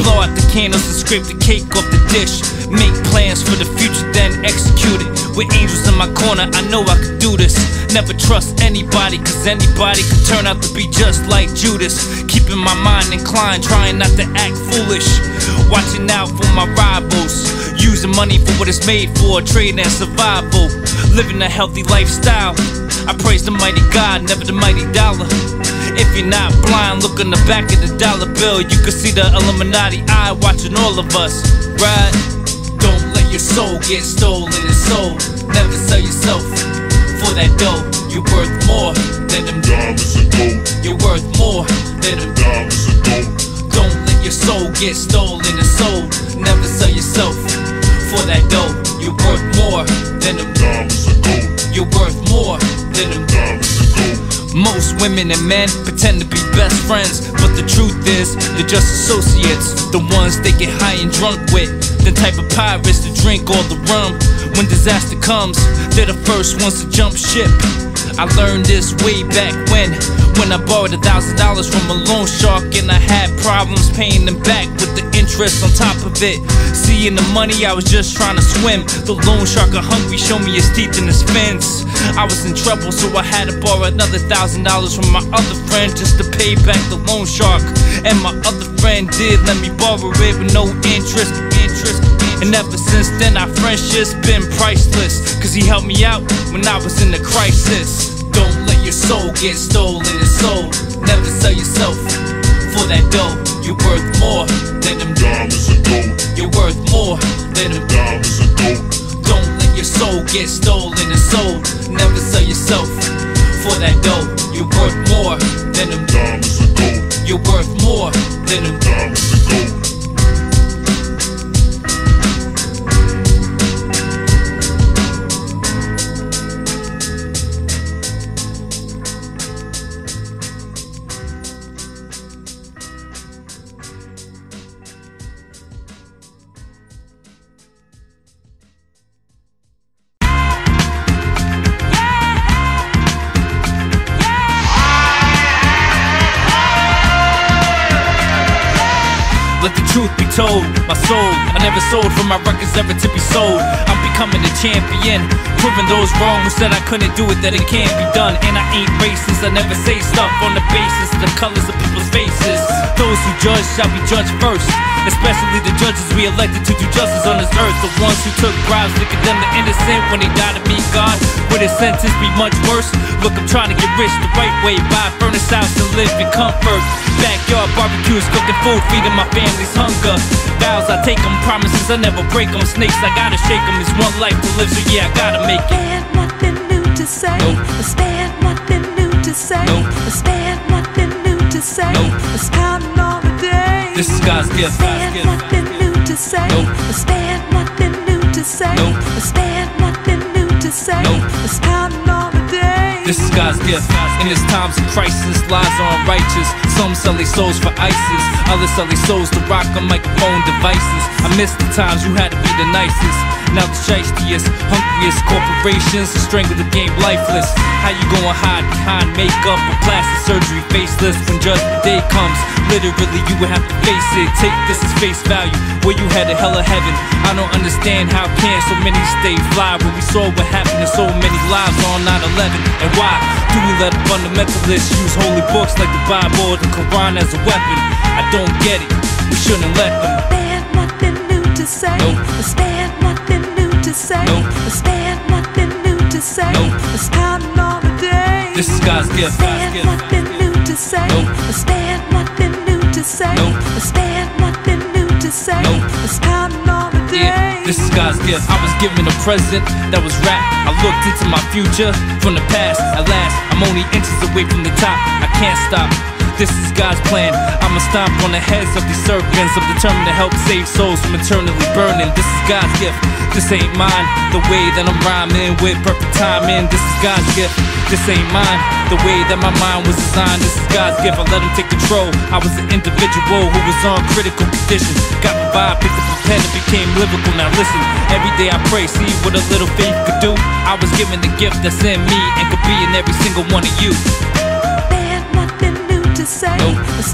blow out the candles and scrape the cake off the dish. Make plans for the future, then execute it. With angels in my corner, I know I could do this. Never trust anybody, cause anybody could turn out to be just like Judas. Keeping my mind inclined, trying not to act foolish. Watching out for my rivals, using money for what it's made for, trade and survival. Living a healthy lifestyle, I praise the mighty God, never the mighty dollar. If you're not blind, look on the back of the dollar bill. You can see the Illuminati eye watching all of us, right? Don't let your soul get stolen and sold. Never sell yourself for that dough. You're worth more than them diamonds and gold. You're worth more than them diamonds and gold. Don't let your soul get stolen and sold. Never sell yourself for that dough. You're worth more than them diamonds and gold. You're worth more than them diamonds and gold. Most women and men pretend to be best friends, but the truth is they're just associates. The ones they get high and drunk with, the type of pirates to drink all the rum. When disaster comes, they're the first ones to jump ship. I learned this way back when I borrowed $1,000 from a loan shark, and I had problems paying them back with the interest on top of it. Seeing the money, I was just trying to swim. The loan shark got hungry, showed me his teeth and his fins. I was in trouble, so I had to borrow another $1,000 from my other friend just to pay back the loan shark. And my other friend did let me borrow it with no interest. And ever since then our friendship's been priceless, cause he helped me out when I was in the crisis. Don't let your soul get stolen and sold. Never sell yourself for that dough. You're worth more than them diamonds and gold. You're worth more than them diamonds and gold. Don't let your soul get stolen and sold. Never sell yourself for that dough. You're worth more than them diamonds and gold. You're worth more than them diamonds and gold. Let the truth be told, my soul, I never sold for my records ever to be sold. I'm becoming a champion, proving those wrong who said I couldn't do it, that it can't be done. And I ain't racist, I never say stuff on the basis of the colors of people's faces. Those who judge shall be judged first, especially the judges we elected to do justice on this earth. The ones who took bribes to condemn the innocent when they gotta meet God, would his sentence be much worse? Look, I'm trying to get rich the right way, buy a furnace house and live in comfort. Backyard barbecues, cooking food, feeding my family's hunger. Vows I take them, promises I never break them. Snakes I gotta shake them, it's one life to live, so yeah, I gotta make it. There's nothing new to say. Nope. There's nothing new to say. Nope. There's nothing new to say. Nope. It's counting all the days. This is God's gift. There's nothing new to say. Nope. There's nothing new to say. Nope. There's nothing new to say. Nope. It's counting all the days. This is God's gift. In his times of crisis, lies are unrighteous. Some sell their souls for ISIS, others sell their souls to rock on microphone devices. I miss the times you had to be the nicest. Now the shiestiest, hungriest corporations to strangle the game lifeless. How you gonna hide behind makeup or plastic surgery faceless? When judgment day comes, literally you will have to face it. Take this as face value, where you headed, hell or heaven. I don't understand how can so many stay fly when we saw what happened to so many lives on 9/11. And Why do we let fundamentalists use holy books like the Bible or the Quran as a weapon? I don't get it. We shouldn't let them. There's nothing new to say. There's nothing new to say. There's nothing new to say. It's counting all the days. This is God's gift. There's nothing new to say. There's nothing new to say. There's nothing new to say. It's counting all the days. This is God's gift. I was given a present that was rap. I looked into my future from the past. At last, I'm only inches away from the top. I can't stop. This is God's plan. I'ma stomp on the heads of these serpents. I'm determined to help save souls from eternally burning. This is God's gift. This ain't mine. The way that I'm rhyming with perfect timing. This is God's gift. This ain't mine. The way that my mind was designed. This is God's gift. I let him take control. I was an individual who was on critical condition. Got my vibe, picked up a pen and became lyrical. Now listen, every day I pray, see what a little faith could do. I was given the gift that's in me and could be in every single one of you. To say, there's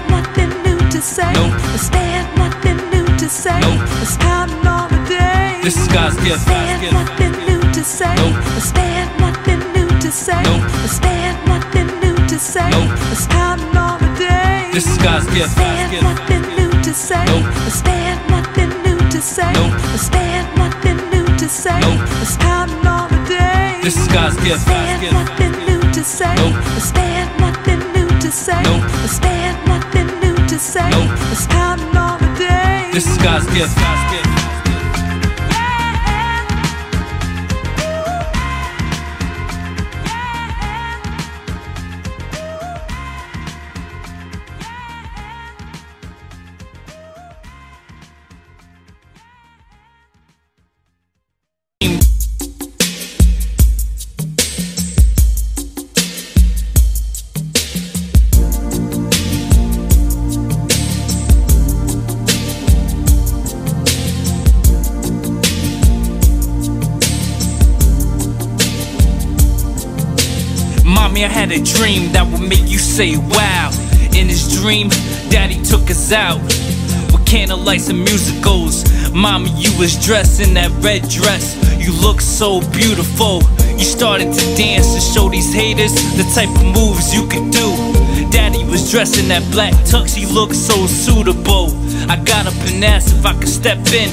nothing new to say. There's nothing new to say. It's counting all the days. This is God's gift. There's nothing new to say. There's nothing new to say. There's nothing new to say. It's counting all the days. This is God's gift. There's nothing new to say. There's nothing new to say. There's nothing new to say. It's counting all the days. This is God's gift. There's nothing new to say. There's nothing new to say. There's nothing new to say. It's counting all the days. This is God's gift. Mommy, I had a dream that would make you say wow. In this dream, Daddy took us out with candlelights and musicals. Mommy, you was dressed in that red dress. You look so beautiful. You started to dance to show these haters the type of moves you could do. Daddy was dressed in that black tux. He looked so suitable. I got up and asked if I could step in.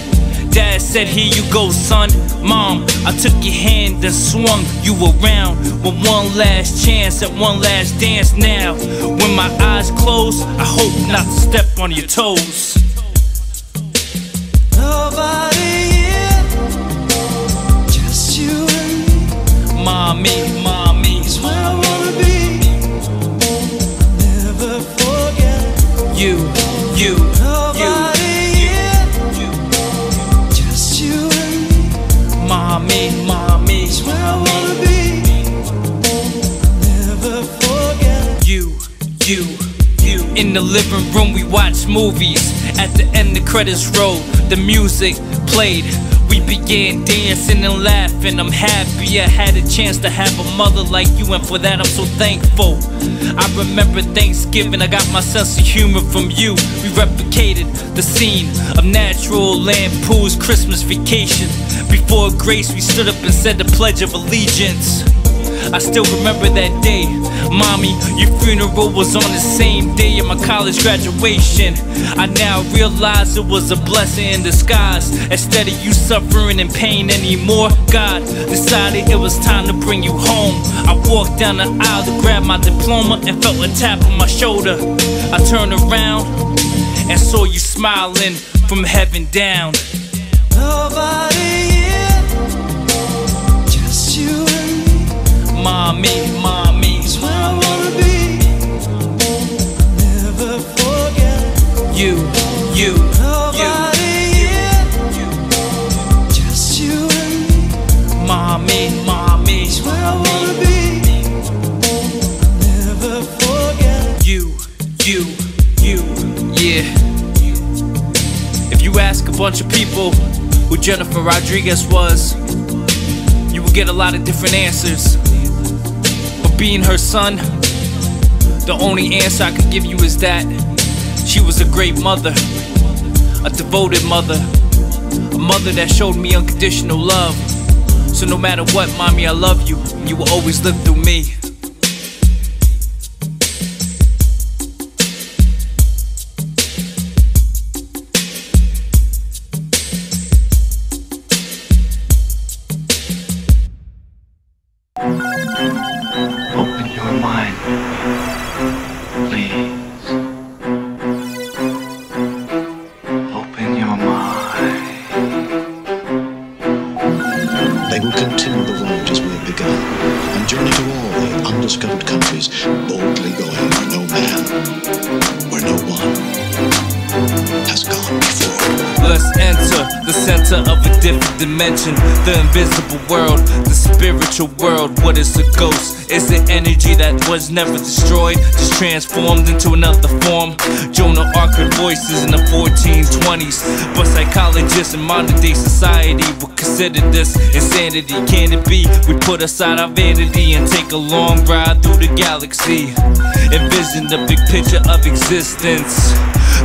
Dad said, here you go, son. Mom, I took your hand and swung you around with one last chance at one last dance. Now, when my eyes close, I hope not to step on your toes. Nobody here, just you and me. Mommy, is where I wanna be. I'll never forget you. Nobody here, just you and me. Mommy, is where I wanna be. I'll never forget you. In the living room, we watched movies. At the end, the credits rolled, the music played. We began dancing and laughing. I'm happy I had a chance to have a mother like you, and for that I'm so thankful. I remember Thanksgiving, I got my sense of humor from you. We replicated the scene of Natural Lampoon's Christmas Vacation. Before grace, we stood up and said the Pledge of Allegiance. I still remember that day. Mommy, your funeral was on the same day of my college graduation. I now realize it was a blessing in disguise. Instead of you suffering in pain anymore, God decided it was time to bring you home. I walked down the aisle to grab my diploma and felt a tap on my shoulder. I turned around and saw you smiling from heaven down. Nobody here, just you and me. Mommy, is where I wanna be. I'll never forget you. Nobody here, just you and me. Mommy, is where I wanna be. I'll never forget you, yeah. If you ask a bunch of people who Jennifer Rodriguez was, you will get a lot of different answers. But being her son, the only answer I could give you is that she was a great mother, a devoted mother, a mother that showed me unconditional love. So no matter what, mommy, I love you. You will always live through me. Open your mind, please. Open your mind. They will continue the voyage as we have begun, and journey to all the undiscovered countries, boldly going where no man, where no one has gone before. Let's enter the center of a different dimension, the invisible world, the spiritual world. What is a ghost? Is it energy that was never destroyed, just transformed into another form? Jonah Ark heard voices in the 1420s, but psychologists in modern day society would consider this insanity. Can it be we put aside our vanity and take a long ride through the galaxy? Envision the big picture of existence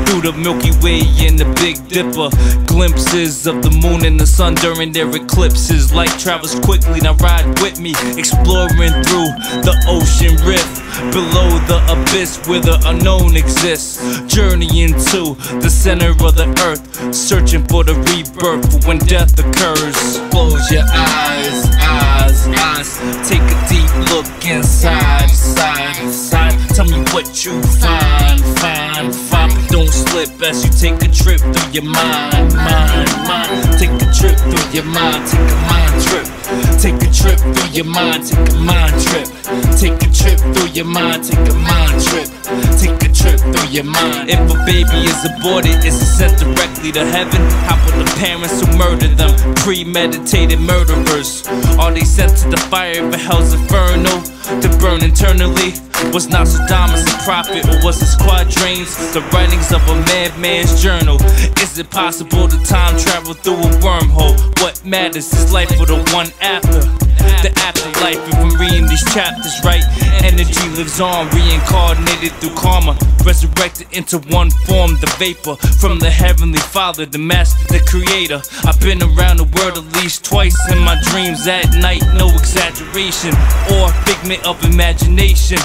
through the Milky Way and the Big Dipper. Glimpses of the moon and the sun during their eclipses. Light travels quickly, now ride with me, exploring through the ocean rift, below the abyss where the unknown exists. Journeying to the center of the earth, searching for the rebirth for when death occurs. Close your eyes, eyes, eyes. Take a deep look inside, side, side. Tell me what you find, find, find. But don't slip as you take a trip through your mind, mind, mind. Take a trip through your mind, take a mind trip. Take a trip through your mind, take a mind trip. Take a trip through your mind, take a mind trip. Take a trip through your mind. If a baby is aborted, is it sent directly to heaven? How about the parents who murdered them? Premeditated murderers. Are they sent to the fire of hell's inferno to burn eternally? Was Nostradamus a prophet, or was his quatrains the writings of a madman's journal? Is it possible to time travel through a wormhole? What matters is life or the one after? The afterlife, if I'm reading these chapters right. Energy lives on, reincarnated through karma, resurrected into one form, the vapor from the heavenly father, the master, the creator. I've been around the world at least twice in my dreams at night, no exaggeration or figment of imagination.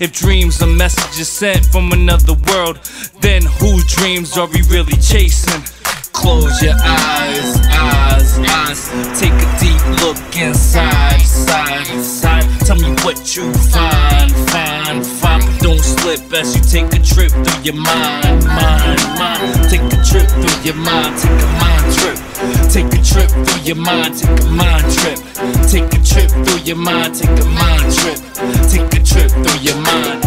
If dreams are messages sent from another world, then whose dreams are we really chasing? Close your eyes, eyes, eyes. Take a deep look inside, side, side. Tell me what you find, find, find. But don't slip as you take a trip through your mind, mind, mind. Take a trip through your mind, take a mind trip. Take a trip through your mind, take a mind trip. Take a trip through your mind, take a mind trip. Take a trip through your mind.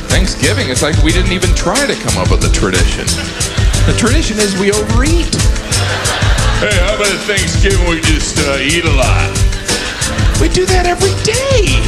Thanksgiving, it's like we didn't even try to come up with a tradition. The tradition is we overeat. Hey, how about at Thanksgiving we just eat a lot? We do that every day.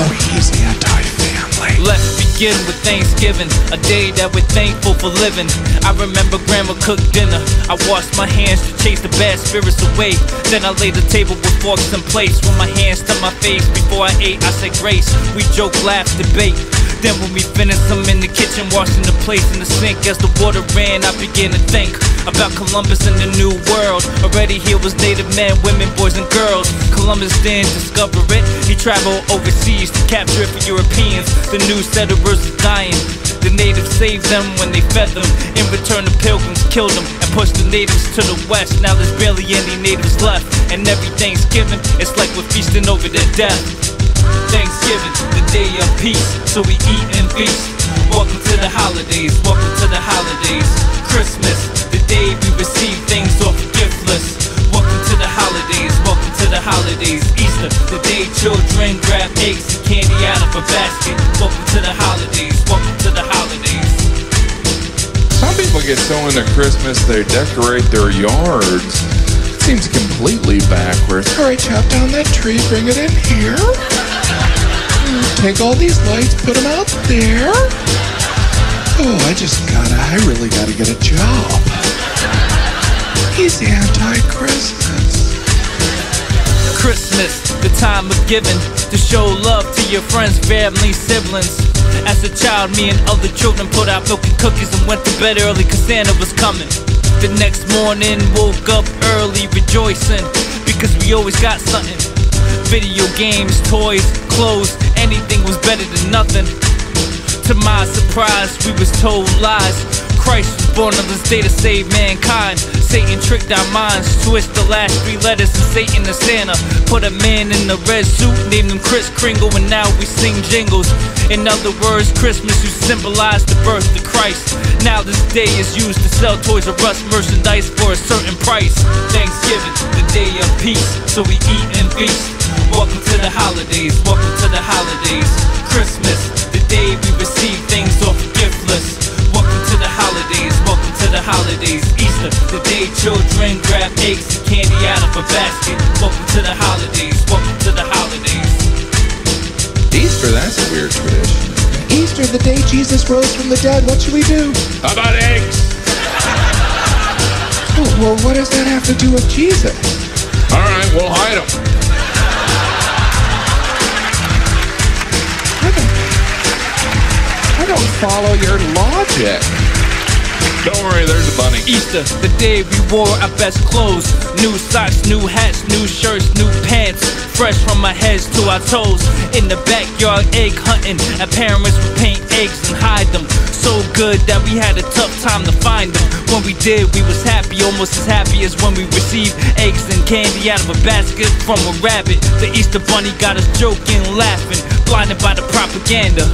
Oh, he's anti-family. Let's begin with Thanksgiving, a day that we're thankful for living. I remember Grandma cooked dinner. I washed my hands to chase the bad spirits away. Then I laid the table with forks in place. When my hands to my face, before I ate, I said grace. We joke, laugh, debate. Then when we finished, I'm in the kitchen washing the plates in the sink. As the water ran, I began to think about Columbus and the New World. Already here was native men, women, boys and girls. Columbus didn't discover it. He traveled overseas to capture it for Europeans. The new settlers are dying. The natives saved them when they fed them. In return, the pilgrims killed them and pushed the natives to the west. Now there's barely any natives left. And every Thanksgiving, it's like we're feasting over their death. Thanksgiving, the day of peace, so we eat and feast. Welcome to the holidays, welcome to the holidays. Christmas, the day we receive things off a gift list. Welcome to the holidays, welcome to the holidays. Easter, the day children grab eggs and candy out of a basket. Welcome to the holidays, welcome to the holidays. Some people get so into Christmas they decorate their yards. It seems completely backwards. Alright, chop down that tree, bring it in here. Take all these lights, put them out there. Oh, I really gotta get a job. He's anti-Christmas. Christmas, the time of giving, to show love to your friends, family, siblings. As a child, me and other children put out milk and cookies and went to bed early cause Santa was coming. The next morning, woke up early rejoicing because we always got something. Video games, toys, clothes, anything was better than nothing. To my surprise, we was told lies. Christ was born on this day to save mankind. Satan tricked our minds, twist the last 3 letters and Satan to Santa. Put a man in a red suit, named him Kris Kringle, and now we sing jingles. In other words, Christmas used to symbolize the birth of Christ. Now this day is used to sell Toys R Us merchandise for a certain price. Thanksgiving, the day of peace, so we eat and feast. Welcome to the holidays, welcome to the holidays. Christmas, the day we receive things off a gift list. Welcome to the holidays, welcome to the holidays. Easter, the day children grab eggs and candy out of a basket. Welcome to the holidays, welcome to the holidays. Easter, that's a weird tradition. Easter, the day Jesus rose from the dead, what should we do? How about eggs? Oh, well, what does that have to do with Jesus? Alright, we'll hide them. I don't follow your logic. Don't worry, there's a bunny. Easter, the day we wore our best clothes. New socks, new hats, new shirts, new pants. Fresh from our heads to our toes. In the backyard egg hunting. Our parents would paint eggs and hide them. So good that we had a tough time to find them. When we did, we was happy, almost as happy as when we received eggs and candy out of a basket from a rabbit. The Easter bunny got us joking, laughing, blinded by the propaganda.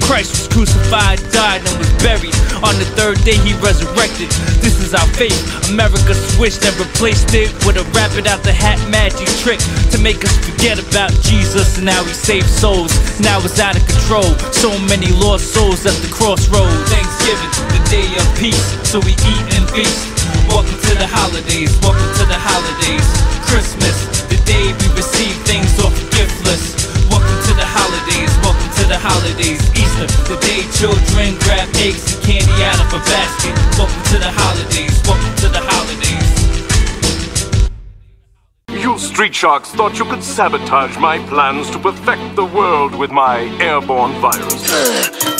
Christ was crucified, died, and was buried. On the 3rd day he resurrected. This is our faith. America switched and replaced it with a rabbit out the hat magic trick to make us forget about Jesus. And now he saves souls. Now it's out of control. So many lost souls at the crossroads. Thanksgiving, the day of peace, so we eat and feast. Welcome to the holidays, welcome to the holidays. Christmas, the day we receive things off a gift list. Welcome to the holidays, welcome to the holidays. Easter, the day children grab eggs and candy out of a basket. Welcome to the holidays, welcome to the holidays. You street sharks thought you could sabotage my plans to perfect the world with my airborne virus.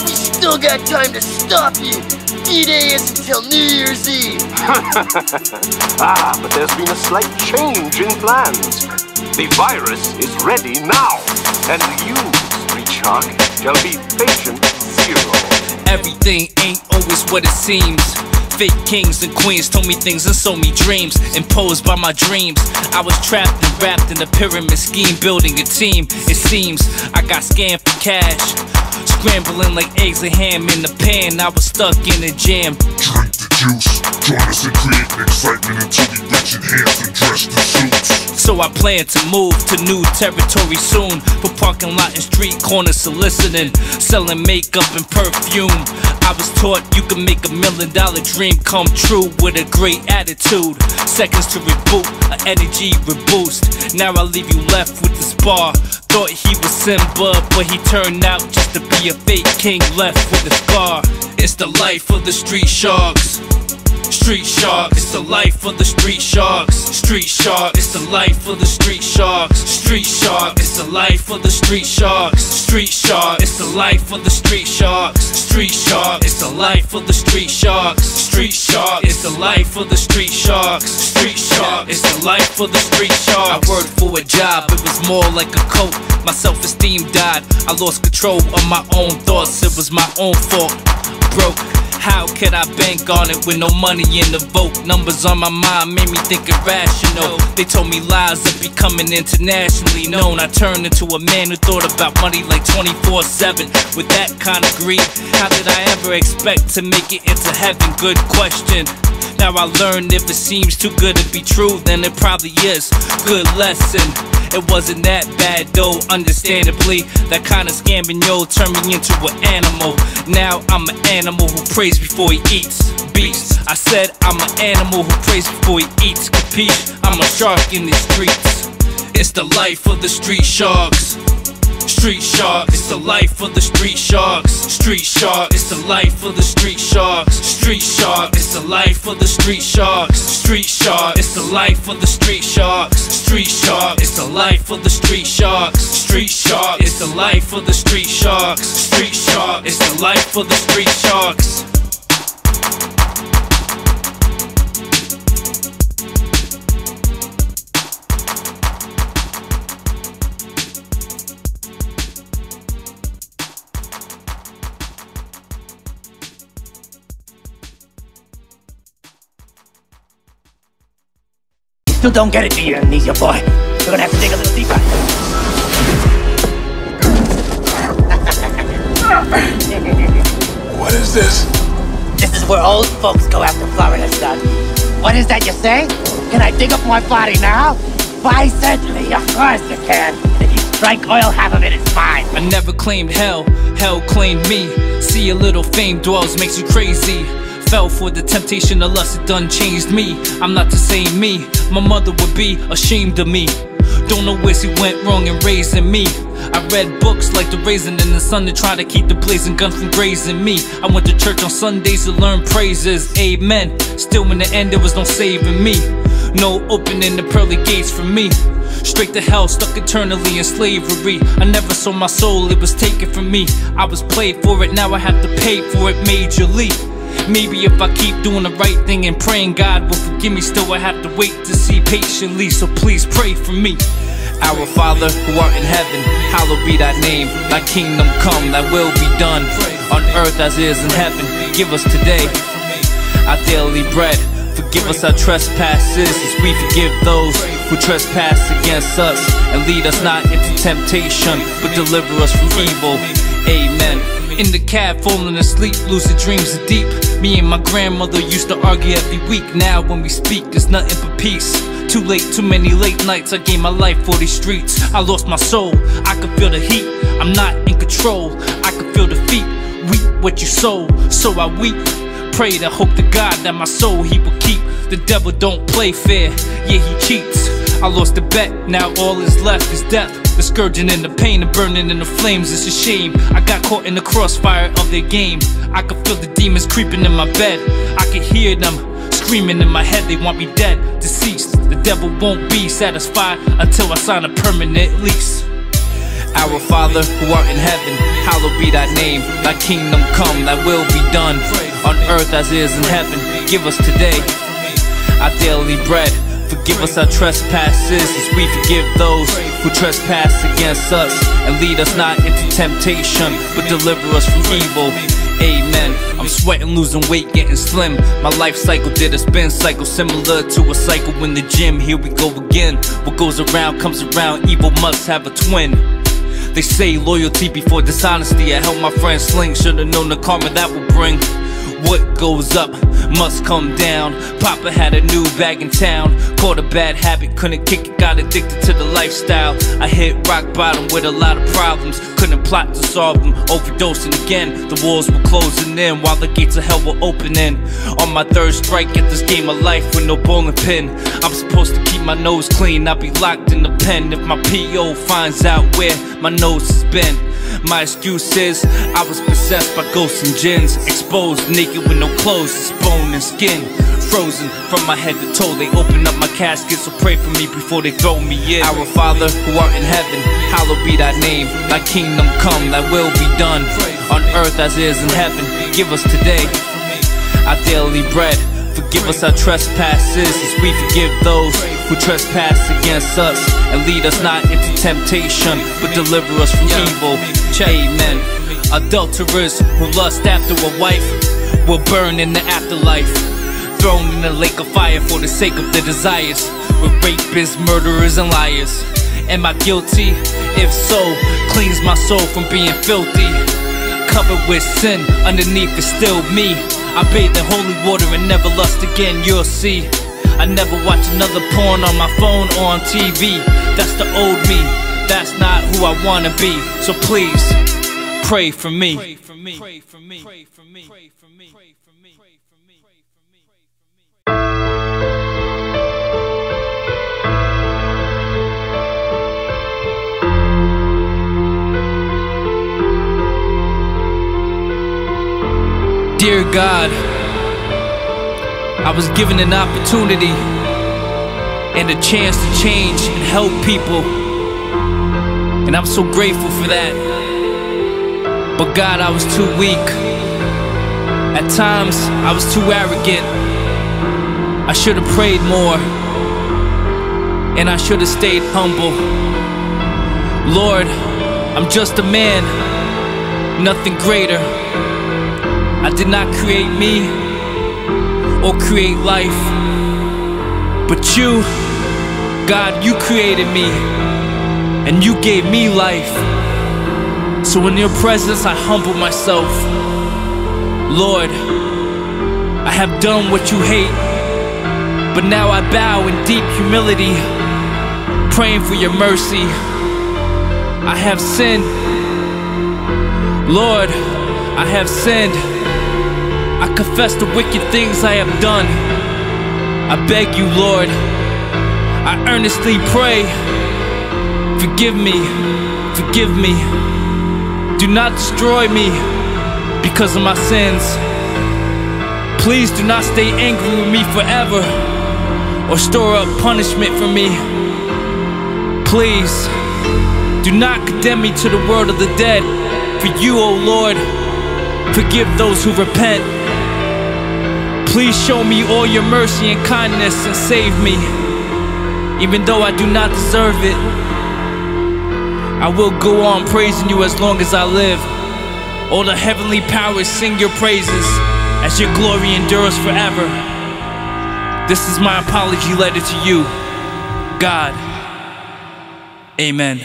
We still got time to stop you. D-Day is until New Year's Eve. But there's been a slight change in plans. The virus is ready now, and you, street shark, shall be patient zero. Everything ain't always what it seems. Fake kings and queens told me things and sold me dreams, imposed by my dreams. I was trapped and wrapped in a pyramid scheme, building a team. It seems I got scammed for cash, scrambling like eggs and ham in the pan. I was stuck in a jam. Drink the juice, join us in creating excitement until we rich in hands and dressed in suits. So I plan to move to new territory soon. For parking lot and street corners soliciting, selling makeup and perfume. I was taught you can make $1 million dream come true with a great attitude. Seconds to reboot, an energy reboost. Now I leave you left with the spar. Thought he was Simba, but he turned out just to be a fake king left with a scar. It's the life of the street sharks. Street sharks, it's the life of the street sharks. Street sharks, it's the life of the street sharks. Street sharks, it's the life of the street sharks. Street sharks, it's the life of the street sharks. Street sharks, it's the life of the street sharks. Street sharks, it's the life of the street sharks. Street sharks, it's the life of the street sharks. I worked for a job, it was more like a coat. My self-esteem died, I lost control of my own thoughts. It was my own fault, broke. How could I bank on it with no money in the vote? Numbers on my mind made me think irrational. They told me lies of becoming internationally known. I turned into a man who thought about money like 24/7. With that kind of greed, how did I ever expect to make it into heaven? Good question. Now I learned if it seems too good to be true, then it probably is. Good lesson. It wasn't that bad though, understandably. That kind of scamming, yo, turned me into an animal. Now I'm an animal who prays before he eats. Beast. I said I'm an animal who prays before he eats. Capiche? I'm a shark in the streets. It's the life of the street sharks. Street shark, it's the life of the street sharks. Street shark, it's the life of the street sharks. Street shark, it's the life of the street sharks. Street shark, it's the life of the street sharks. Street shark, it's the life of the street sharks. Street shark, it's the life of the street sharks. Street shark, it's the life of the street sharks. Still don't get it, do you, Amnesia boy? We're gonna have to dig a little deeper. What is this? This is where old folks go after Florida, son. What is that you say? Can I dig up my body now? Why, certainly, of course you can. And if you strike oil, half of it is mine. I never claimed hell, hell claimed me. See a little fame dwells makes you crazy. Fell for the temptation of lust, it done changed me. I'm not the same me, my mother would be ashamed of me. Don't know where she went wrong in raising me. I read books like the raisin in the sun to try to keep the blazing gun from grazing me. I went to church on Sundays to learn praises, amen. Still in the end there was no saving me. No opening the pearly gates for me. Straight to hell, stuck eternally in slavery. I never saw my soul, it was taken from me. I was played for it, now I have to pay for it majorly. Maybe if I keep doing the right thing and praying God will forgive me, still I have to wait to see patiently, so please pray for me. Our Father, who art in heaven, hallowed be thy name. Thy kingdom come, thy will be done, on earth as it is in heaven. Give us today our daily bread. Forgive us our trespasses as we forgive those who trespass against us. And lead us not into temptation, but deliver us from evil. Amen. In the cab, falling asleep, lucid dreams are deep. Me and my grandmother used to argue every week. Now when we speak, there's nothing but peace. Too late, too many late nights, I gave my life for these streets. I lost my soul, I could feel the heat. I'm not in control, I could feel defeat. Reap what you sow, so I weep. Pray to hope to God that my soul he will keep. The devil don't play fair, yeah he cheats. I lost the bet, now all is left is death. The scourging and the pain, the burning and the flames, it's a shame. I got caught in the crossfire of their game. I could feel the demons creeping in my bed. I could hear them screaming in my head, they want me dead, deceased. The devil won't be satisfied until I sign a permanent lease. Our Father, who art in heaven, hallowed be thy name. Thy kingdom come, thy will be done, on earth as it is in heaven. Give us today our daily bread. Forgive us our trespasses as we forgive those who trespass against us. And lead us not into temptation, but deliver us from evil. Amen. I'm sweating, losing weight, getting slim. My life cycle did a spin cycle similar to a cycle in the gym. Here we go again. What goes around comes around. Evil must have a twin. They say loyalty before dishonesty. I helped my friend Sling, should've known the karma that would bring. What goes up must come down. Papa had a new bag in town. Caught a bad habit, couldn't kick it, got addicted to the lifestyle. I hit rock bottom with a lot of problems. Couldn't plot to solve them, overdosing again. The walls were closing in while the gates of hell were opening. On my third strike at this game of life with no bowling pin. I'm supposed to keep my nose clean, I'll be locked in the pen if my P.O. finds out where my nose has been. My excuse is I was possessed by ghosts and jinns. Exposed, naked with no clothes, it's bone and skin. Frozen from my head to toe. They open up my casket, so pray for me before they throw me in. Our Father, who art in heaven, hallowed be thy name. Thy kingdom come, thy will be done, on earth as it is in heaven. Give us today our daily bread. Forgive us our trespasses as we forgive those who trespass against us. And lead us not into temptation, but deliver us from evil. Amen. Adulterers who lust after a wife will burn in the afterlife, thrown in the lake of fire for the sake of their desires. With rapists, murderers, and liars. Am I guilty? If so, cleanse my soul from being filthy. Covered with sin, underneath is still me. I bathe in holy water and never lust again, you'll see. I never watch another porn on my phone or on TV. That's the old me, that's not who I wanna be. So please, pray for me. Pray for me. Pray for me. Pray for me. Pray for me. Pray for me. Pray for me. Dear God, I was given an opportunity and a chance to change and help people, and I'm so grateful for that. But God, I was too weak. At times, I was too arrogant. I should have prayed more, and I should have stayed humble. Lord, I'm just a man, nothing greater. I did not create me or create life, but you, God, you created me and you gave me life. So in your presence I humble myself. Lord, I have done what you hate, but now I bow in deep humility, praying for your mercy. I have sinned. Lord, I have sinned. I confess the wicked things I have done. I beg you, Lord, I earnestly pray, forgive me, forgive me. Do not destroy me because of my sins. Please do not stay angry with me forever or store up punishment for me. Please do not condemn me to the world of the dead. For you, O Lord, forgive those who repent. Please show me all your mercy and kindness and save me, even though I do not deserve it. I will go on praising you as long as I live. All the heavenly powers sing your praises as your glory endures forever. This is my apology letter to you, God. Amen.